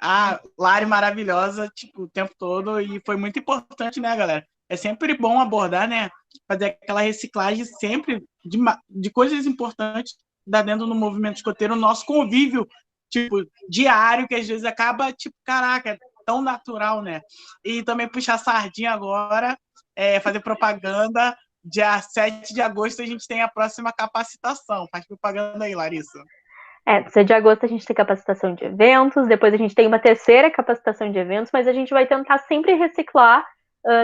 a Lari maravilhosa, tipo, o tempo todo, e foi muito importante, né, galera? É sempre bom abordar, né, fazer aquela reciclagem sempre de coisas importantes da dentro do movimento escoteiro, o nosso convívio, tipo, diário, que às vezes acaba, tipo, caraca, é tão natural, né? E também puxar sardinha agora, fazer propaganda, dia 7 de agosto a gente tem a próxima capacitação. Faz propaganda aí, Larissa. 7 de agosto a gente tem capacitação de eventos, depois a gente tem uma terceira capacitação de eventos, mas a gente vai tentar sempre reciclar,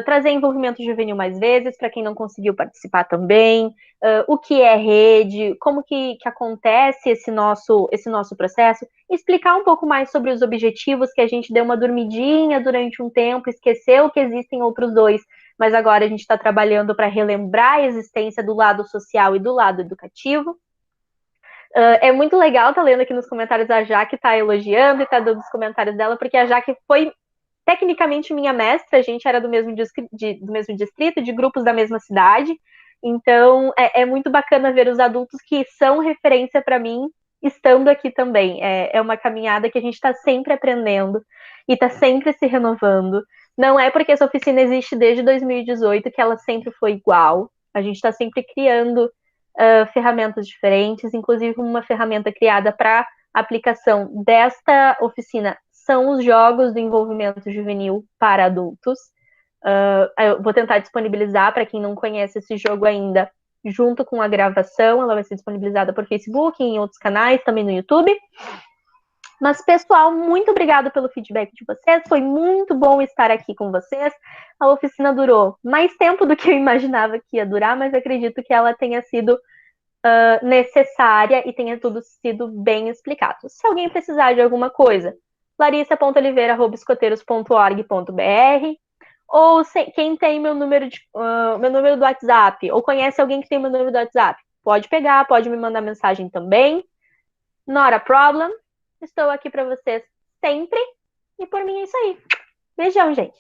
trazer envolvimento juvenil mais vezes, para quem não conseguiu participar também, o que é rede, como que acontece esse nosso processo, explicar um pouco mais sobre os objetivos, que a gente deu uma dormidinha durante um tempo, esqueceu que existem outros 2, mas agora a gente está trabalhando para relembrar a existência do lado social e do lado educativo. É muito legal estar lendo aqui nos comentários a Jaque tá elogiando e tá dando os comentários dela, porque a Jaque foi tecnicamente minha mestra, a gente era do mesmo distrito, de grupos da mesma cidade, então é muito bacana ver os adultos que são referência para mim estando aqui também. É uma caminhada que a gente está sempre aprendendo e está sempre se renovando. Não é porque essa oficina existe desde 2018 que ela sempre foi igual. A gente está sempre criando ferramentas diferentes, inclusive uma ferramenta criada para aplicação desta oficina são os jogos do envolvimento juvenil para adultos. Eu vou tentar disponibilizar para quem não conhece esse jogo ainda, junto com a gravação. Ela vai ser disponibilizada por Facebook e em outros canais, também no YouTube. Mas, pessoal, muito obrigada pelo feedback de vocês. Foi muito bom estar aqui com vocês. A oficina durou mais tempo do que eu imaginava que ia durar, mas acredito que ela tenha sido necessária e tenha tudo sido bem explicado. Se alguém precisar de alguma coisa, larissa.oliveira@escoteiros.org.br, ou quem tem meu número do WhatsApp, ou conhece alguém que tem meu número do WhatsApp, pode pegar, pode me mandar mensagem também. Not a problem. Estou aqui para vocês sempre. E por mim é isso aí. Beijão, gente.